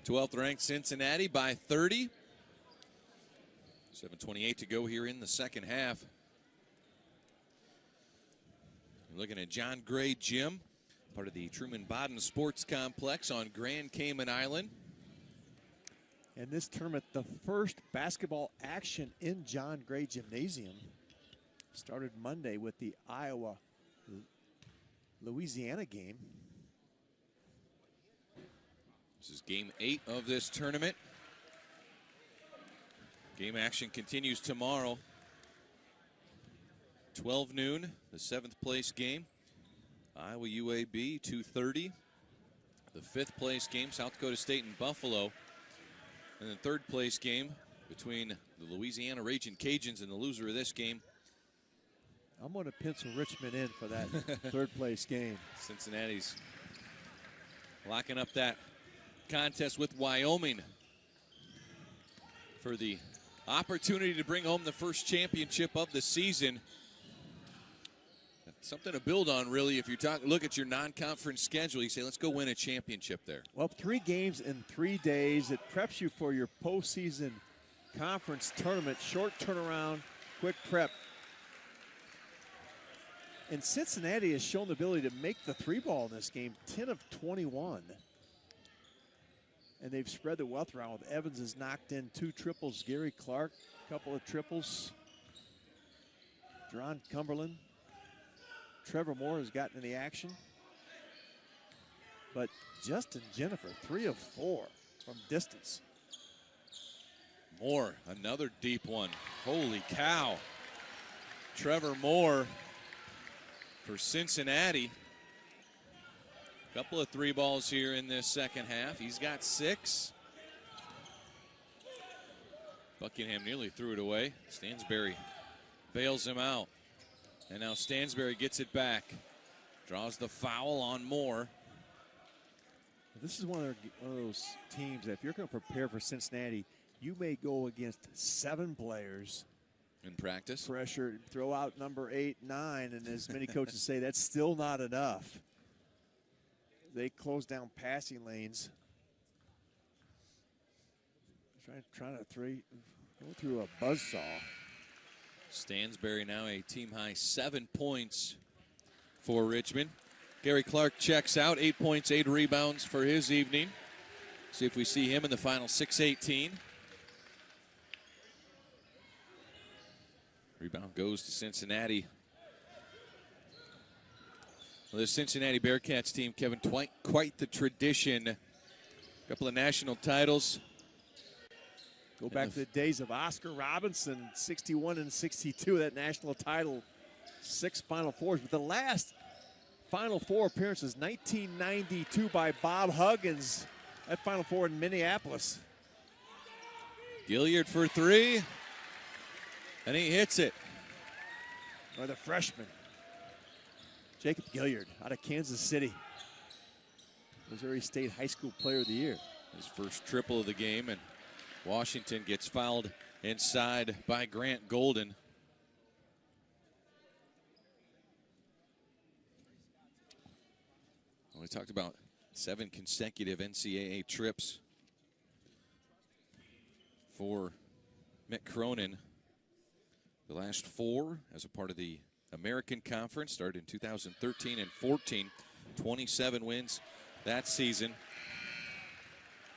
Twelfth ranked Cincinnati by 30. 7:28 to go here in the second half. You're looking at John Gray Gym, part of the Truman Bodden Sports Complex on Grand Cayman Island. And this tournament, the first basketball action in John Gray Gymnasium, started Monday with the Iowa-Louisiana game. This is game 8 of this tournament. Game action continues tomorrow. 12 noon, the 7th place game. Iowa UAB, 2:30. The 5th place game, South Dakota State and Buffalo. And the 3rd place game between the Louisiana Ragin' Cajuns and the loser of this game. I'm going to pencil Richmond in for that 3rd place game. Cincinnati's locking up that contest with Wyoming for the opportunity to bring home the first championship of the season. Something to build on, really. If you look at your non-conference schedule, you say, let's go win a championship there. Well, 3 games in 3 days. It preps you for your postseason conference tournament. Short turnaround, quick prep. And Cincinnati has shown the ability to make the 3-ball in this game, 10 of 21. And they've spread the wealth around with Evans has knocked in 2 triples. Gary Clark, a couple of triples. Jerron Cumberland. Trevor Moore has gotten in the action. But Justin Jennifer, 3 of 4 from distance. Moore, another deep one. Holy cow. Trevor Moore for Cincinnati. Couple of 3 balls here in this second half. He's got 6. Buckingham nearly threw it away. Stansberry bails him out. And now Stansberry gets it back. Draws the foul on Moore. This is one of those teams that if you're going to prepare for Cincinnati, you may go against 7 players. In practice? Pressure, throw out number 8, 9, and as many coaches say, that's still not enough. They close down passing lanes. Trying to go through a buzzsaw. Stansberry now a team-high 7 points for Richmond. Gary Clark checks out, 8 points, 8 rebounds for his evening. See if we see him in the final 6:18. Rebound goes to Cincinnati. Well, the Cincinnati Bearcats team, Kevin, quite the tradition. A couple of national titles. Go back to the days of Oscar Robinson, 61 and 62, that national title, 6 Final Fours. But the last Final Four appearance was 1992 by Bob Huggins. That Final Four in Minneapolis. Gilliard for 3, and he hits it. Or the freshman. Jacob Gilliard out of Kansas City. Missouri State High School Player of the Year. His first triple of the game, and Washington gets fouled inside by Grant Golden. Well, we talked about 7 consecutive NCAA trips for Mick Cronin. The last 4 as a part of the American Conference, started in 2013 and 14. 27 wins that season.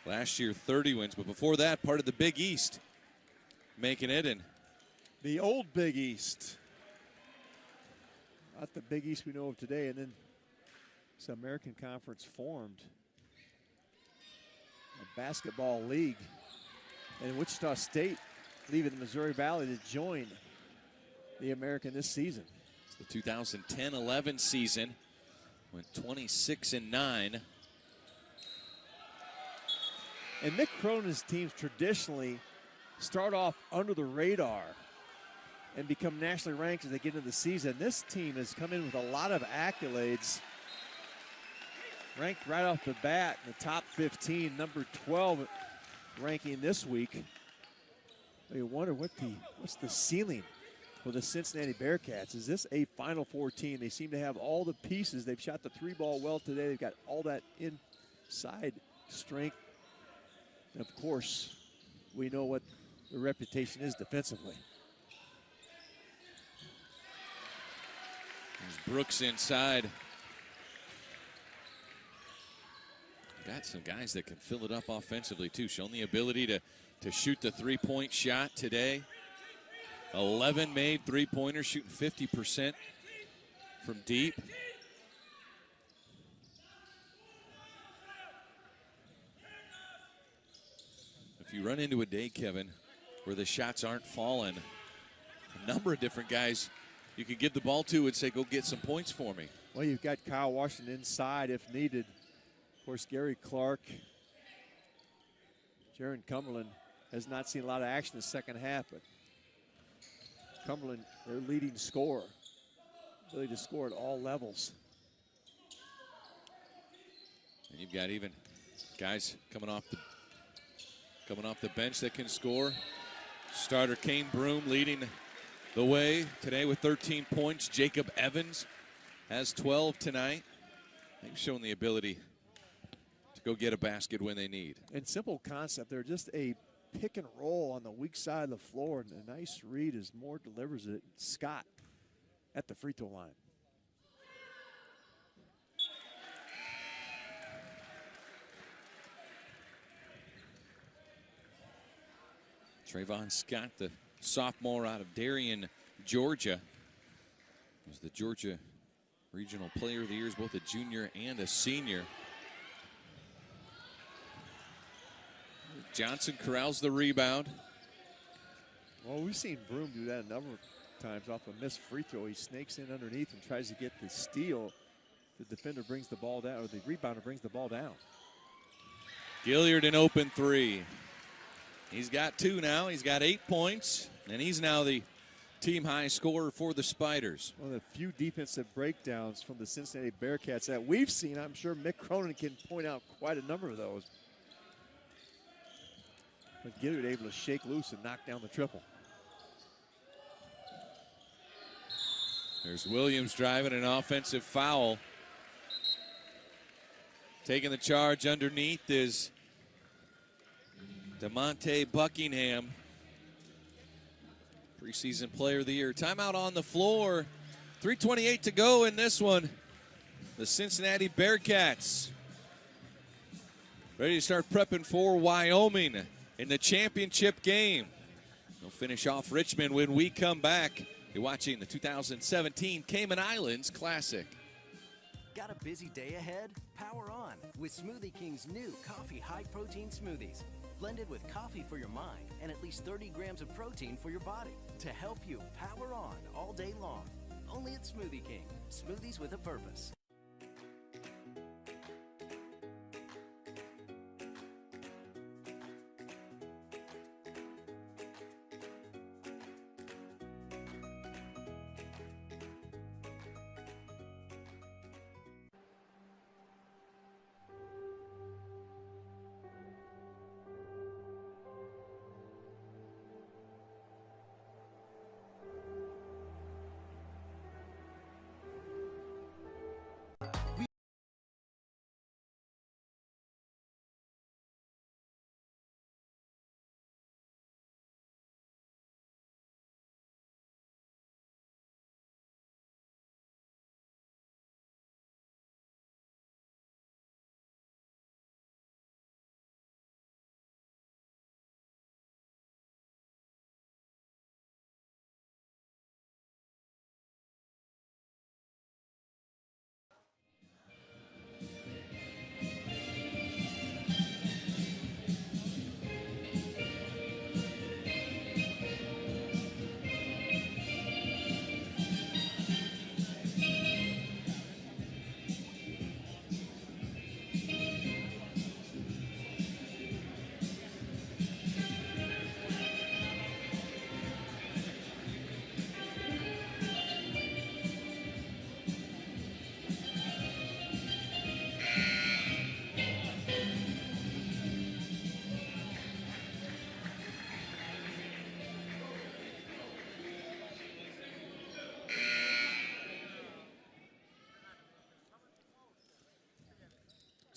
Last year, 30 wins, but before that, part of the Big East, making it. And the old Big East. Not the Big East we know of today. And then this American Conference formed a basketball league. And Wichita State leaving the Missouri Valley to join the American this season. It's the 2010-11 season, went 26-9. And Mick Cronin's teams traditionally start off under the radar and become nationally ranked as they get into the season. This team has come in with a lot of accolades. Ranked right off the bat in the top 15, number 12 ranking this week. You wonder what's the ceiling for the Cincinnati Bearcats. Is this a Final Four team? They seem to have all the pieces. They've shot the 3-ball well today. They've got all that inside strength. And of course, we know what the reputation is defensively. There's Brooks inside. Got some guys that can fill it up offensively too. Shown the ability to shoot the 3-point shot today. 11 made 3-pointers, shooting 50% from deep. If you run into a day, Kevin, where the shots aren't falling, a number of different guys you could give the ball to and say, go get some points for me. Well, you've got Kyle Washington inside if needed. Of course, Gary Clark, Jaron Cumberland has not seen a lot of action in the second half, but Cumberland, their leading scorer, ability to score at all levels. And you've got even guys coming off the bench that can score. Starter Kane Broom leading the way today with 13 points. Jacob Evans has 12 tonight. They've shown the ability to go get a basket when they need. And simple concept. They're just a pick and roll on the weak side of the floor, and a nice read as Moore delivers it. Scott at the free throw line. Trayvon Scott, the sophomore out of Darien, Georgia, was the Georgia Regional Player of the Year, as both a junior and a senior. Johnson corrals the rebound. Well, we've seen Broom do that a number of times off a missed free throw. He snakes in underneath and tries to get the steal. The defender brings the ball down, or the rebounder brings the ball down. Gilliard an open 3. He's got 2 now. He's got 8 points, and he's now the team high scorer for the Spiders. One of the few defensive breakdowns from the Cincinnati Bearcats that we've seen. I'm sure Mick Cronin can point out quite a number of those. But Gilliard able to shake loose and knock down the triple. There's Williams driving an offensive foul. Taking the charge underneath is DeMonte Buckingham, preseason player of the year. Timeout on the floor. 3:28 to go in this one. The Cincinnati Bearcats ready to start prepping for Wyoming in the championship game. They'll finish off Richmond when we come back. You're watching the 2017 Cayman Islands Classic. Got a busy day ahead? Power on with Smoothie King's new coffee high-protein smoothies. Blended with coffee for your mind and at least 30 grams of protein for your body to help you power on all day long. Only at Smoothie King. Smoothies with a purpose.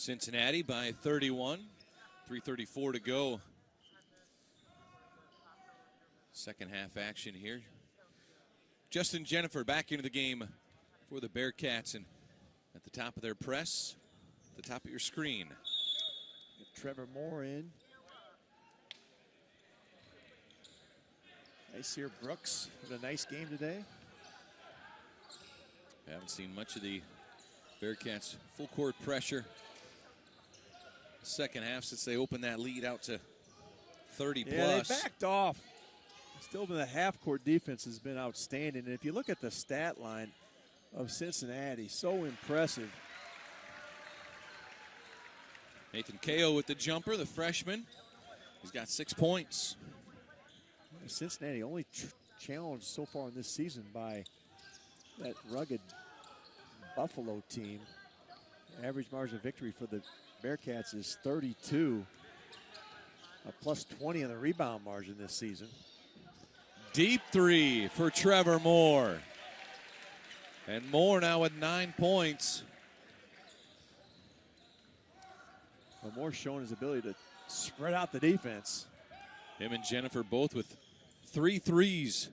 Cincinnati by 31. 3:34 to go. Second half action here. Justin Jennifer back into the game for the Bearcats, and at the top of their press, the top of your screen. Get Trevor Moore in. Nice Brooks with a nice game today. Haven't seen much of the Bearcats full court pressure second half since they opened that lead out to 30 plus. Yeah, they backed off. Still, the half-court defense has been outstanding. And if you look at the stat line of Cincinnati, so impressive. Nathan Kao with the jumper, the freshman. He's got 6 points. Cincinnati only challenged so far in this season by that rugged Buffalo team. Average margin of victory for the Bearcats is 32. A plus 20 on the rebound margin this season. Deep three for Trevor Moore. And Moore now with 9 points. Well, Moore showing his ability to spread out the defense. Him and Jennifer both with 3 threes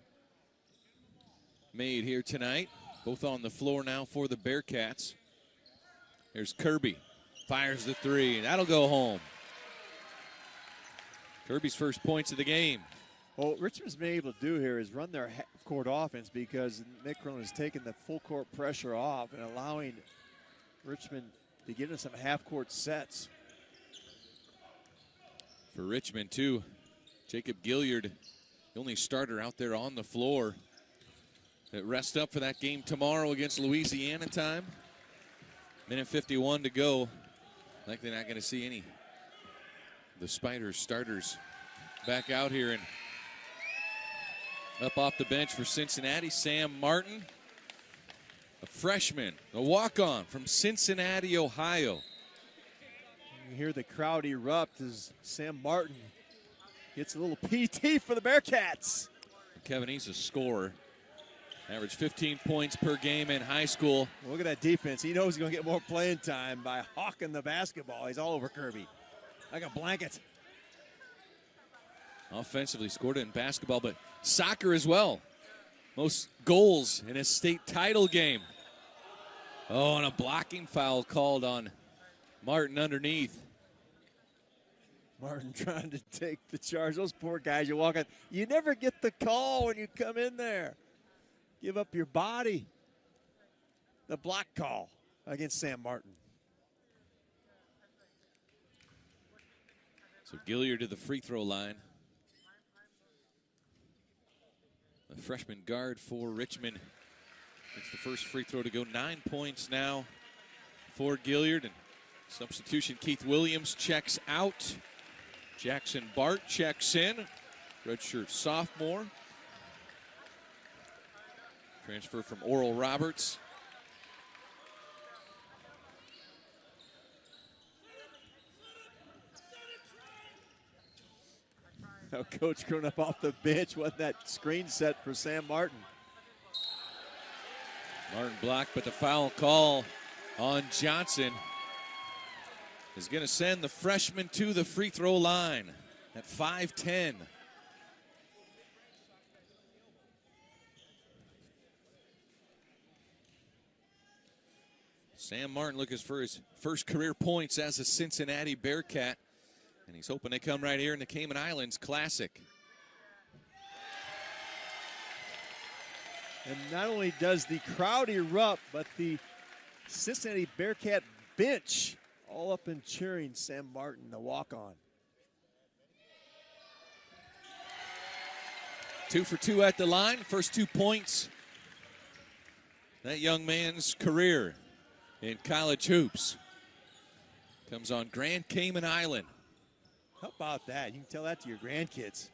made here tonight. Both on the floor now for the Bearcats. Here's Kirby. Fires the three. That'll go home. Kirby's first points of the game. Well, what Richmond's been able to do here is run their half-court offense because Nick Cronin has taken the full-court pressure off and allowing Richmond to get into some half-court sets. For Richmond, too, Jacob Gilliard, the only starter out there on the floor. That rest up for that game tomorrow against Louisiana time. Minute 51 to go. Likely not going to see any of the Spiders starters back out here. And up off the bench for Cincinnati, Sam Martin, a freshman, a walk-on from Cincinnati, Ohio. You hear the crowd erupt as Sam Martin gets a little PT for the Bearcats. Kevin, he's a scorer. Averaged 15 points per game in high school. Look at that defense. He knows he's going to get more playing time by hawking the basketball. He's all over Kirby like a blanket. Offensively scored it in basketball, but soccer as well. Most goals in a state title game. Oh, and a blocking foul called on Martin underneath. Martin trying to take the charge. Those poor guys, you walk in. You never get the call when you come in there. Give up your body. The block call against Sam Martin. So Gilliard to the free throw line. The freshman guard for Richmond. It's the first free throw to go. 9 points now for Gilliard. And substitution, Keith Williams checks out. Jackson Bart checks in. Redshirt sophomore. Transfer from Oral Roberts. Now Coach Cronin up off the bench. Wasn't that screen set for Sam Martin? Martin blocked, but the foul call on Johnson is going to send the freshman to the free throw line at 5:10. Sam Martin looking for his first career points as a Cincinnati Bearcat, and he's hoping they come right here in the Cayman Islands Classic. And not only does the crowd erupt, but the Cincinnati Bearcat bench all up and cheering Sam Martin, the walk-on. 2 for 2 at the line. First 2 points. That young man's career in college hoops comes on Grand Cayman Island. How about that? You can tell that to your grandkids.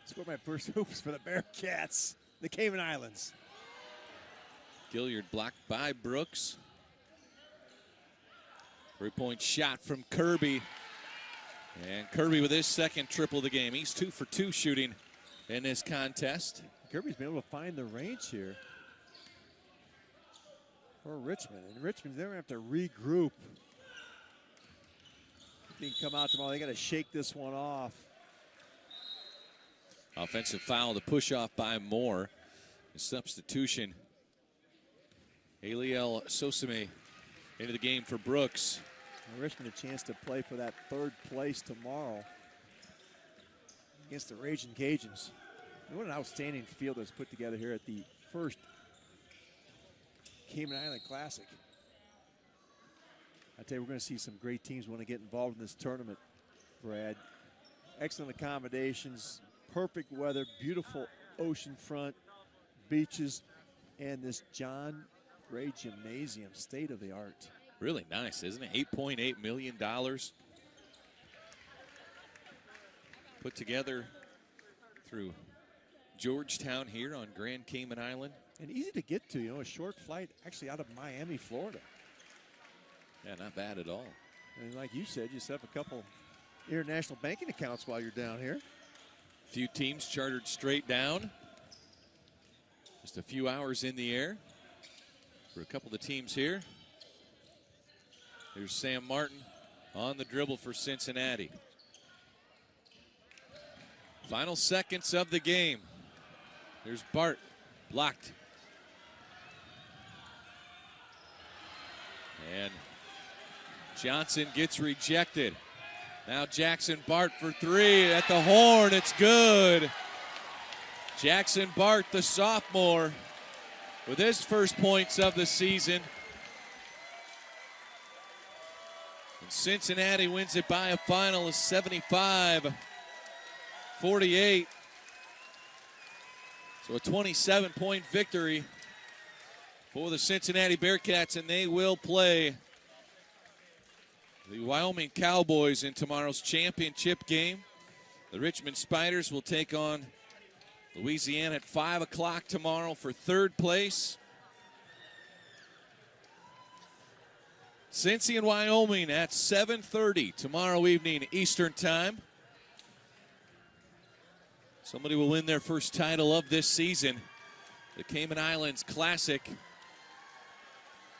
Scored my first hoops for the Bearcats, the Cayman Islands. Gilliard blocked by Brooks. 3-point shot from Kirby. And Kirby with his second triple of the game. He's 2 for 2 shooting in this contest. Kirby's been able to find the range here for Richmond. And Richmond, they're going to have to regroup They can come out tomorrow. They got to shake this one off. Offensive foul, the push-off by Moore. The substitution, Eliel Sosame into the game for Brooks. Richmond a chance to play for that third place tomorrow against the Raging Cajuns. And what an outstanding field that's put together here at the first Cayman Island Classic. I tell you, we're going to see some great teams want to get involved in this tournament, Brad. Excellent accommodations, perfect weather, beautiful ocean front, beaches, and this John Gray Gymnasium, state of the art. Really nice, isn't it? $8.8 million put together through Georgetown here on Grand Cayman Island. And easy to get to, you know, a short flight actually out of Miami, Florida. Yeah, not bad at all. And like you said, you set up a couple international banking accounts while you're down here. A few teams chartered straight down. Just a few hours in the air for a couple of the teams here. There's Sam Martin on the dribble for Cincinnati. Final seconds of the game. There's Bart, blocked. And Johnson gets rejected. Now Jackson Bart for three at the horn. It's good. Jackson Bart, the sophomore, with his first points of the season. And Cincinnati wins it by a final of 75-48. So a 27-point victory for the Cincinnati Bearcats, and they will play the Wyoming Cowboys in tomorrow's championship game. The Richmond Spiders will take on Louisiana at 5 o'clock tomorrow for third place. Cincy and Wyoming at 7:30 tomorrow evening Eastern Time. Somebody will win their first title of this season. The Cayman Islands Classic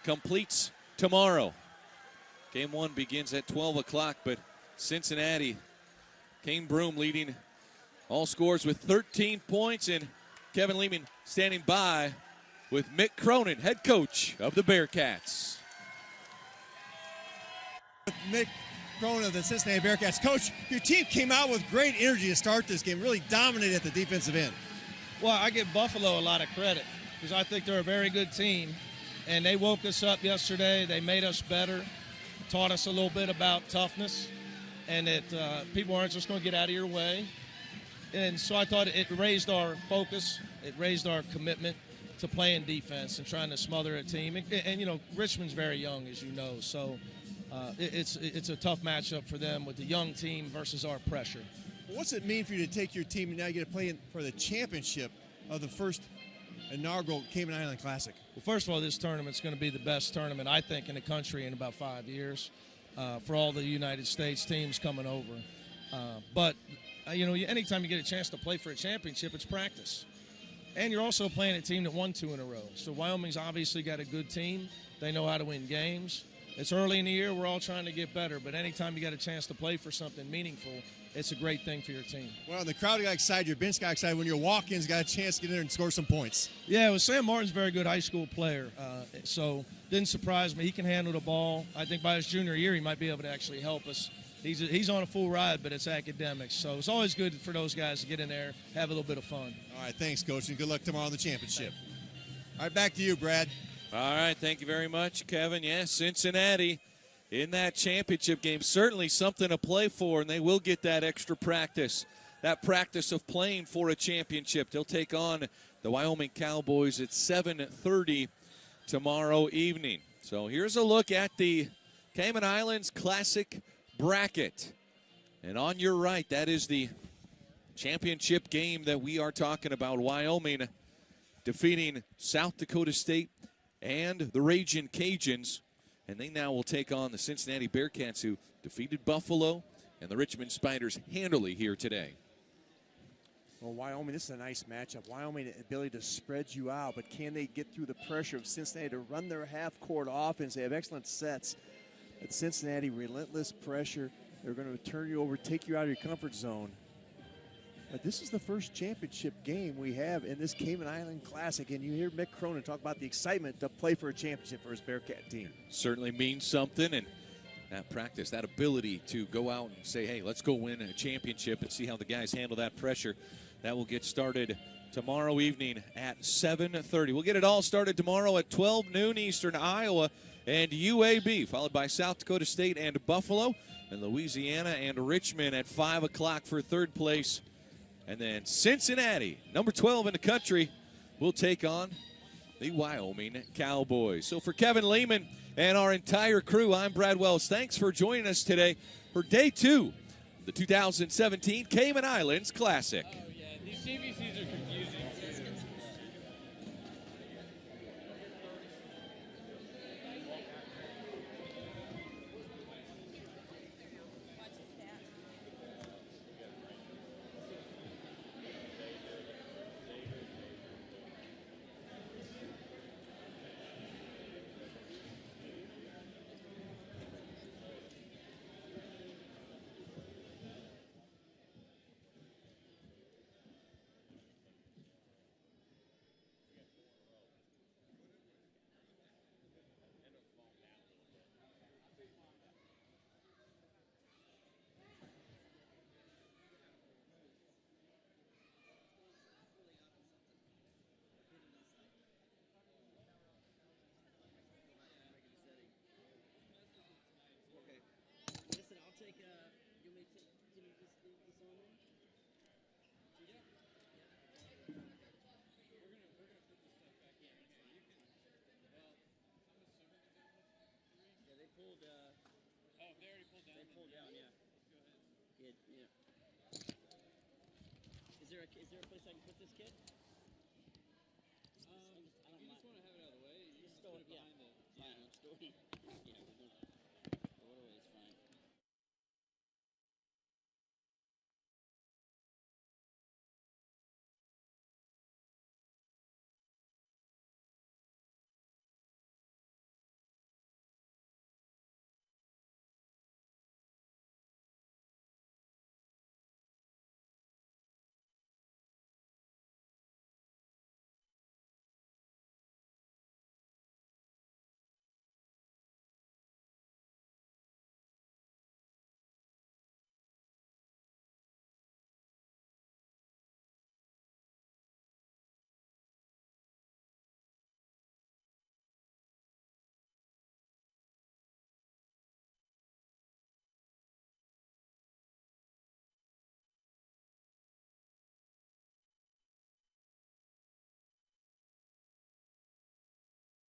completes tomorrow. Game one begins at 12 o'clock, but Cincinnati, Kane Broom leading all scores with 13 points, and Kevin Lehman standing by with Mick Cronin, head coach of the Bearcats. Mick Cronin of the Cincinnati Bearcats. Coach, your team came out with great energy to start this game, really dominated at the defensive end. Well, I give Buffalo a lot of credit because I think they're a very good team, and they woke us up yesterday. They made us better, taught us a little bit about toughness, and that people aren't just going to get out of your way. And so I thought it raised our focus. It raised our commitment to playing defense and trying to smother a team. And you know, Richmond's very young, as you know, so it's a tough matchup for them with the young team versus our pressure. What's it mean for you to take your team and now you get to play for the championship of the first inaugural Cayman Island Classic? Well, first of all, this tournament's going to be the best tournament, I think, in the country in about 5 years for all the United States teams coming over. But you know, anytime you get a chance to play for a championship, it's practice. And you're also playing a team that won 2 in a row. So Wyoming's obviously got a good team. They know how to win games. It's early in the year. We're all trying to get better. But anytime you got a chance to play for something meaningful, it's a great thing for your team. Well, the crowd got excited. Your bench got excited when your walk-ins got a chance to get in there and score some points. Yeah, well, Sam Martin's a very good high school player. So didn't surprise me. He can handle the ball. I think by his junior year, he might be able to actually help us. He's on a full ride, but it's academics. So it's always good for those guys to get in there, have a little bit of fun. All right, thanks, Coach, and good luck tomorrow in the championship. All right, back to you, Brad. All right, thank you very much, Kevin. Yes, Cincinnati in that championship game, certainly something to play for, and they will get that extra practice, that practice of playing for a championship. They'll take on the Wyoming Cowboys at 7:30 tomorrow evening. So here's a look at the Cayman Islands Classic bracket. And on your right, that is the championship game that we are talking about. Wyoming defeating South Dakota State and the Raging Cajuns. And they now will take on the Cincinnati Bearcats, who defeated Buffalo and the Richmond Spiders handily here today. Well, Wyoming, this is a nice matchup. Wyoming, ability to spread you out, but can they get through the pressure of Cincinnati to run their half-court offense? They have excellent sets. But Cincinnati, relentless pressure, They're going to turn you over, take you out of your comfort zone. But this is the first championship game we have in this Cayman Island Classic, and you hear Mick Cronin talk about the excitement to play for a championship for his Bearcat team. Certainly means something, and that practice, that ability to go out and say, hey, let's go win a championship and see how the guys handle that pressure. That will get started tomorrow evening at 7:30. We'll get it all started tomorrow at 12 noon Eastern, Iowa and UAB, followed by South Dakota State and Buffalo, and Louisiana and Richmond at 5 o'clock for third place. And then Cincinnati, number 12 in the country, will take on the Wyoming Cowboys. So for Kevin Lehman and our entire crew, I'm Brad Wells. Thanks for joining us today for day 2 of the 2017 Cayman Islands Classic. Oh, yeah. These CVCs are confusing. Is there a place I can put this kit? If you just want to have it out of the way, you just put it behind the... Yeah,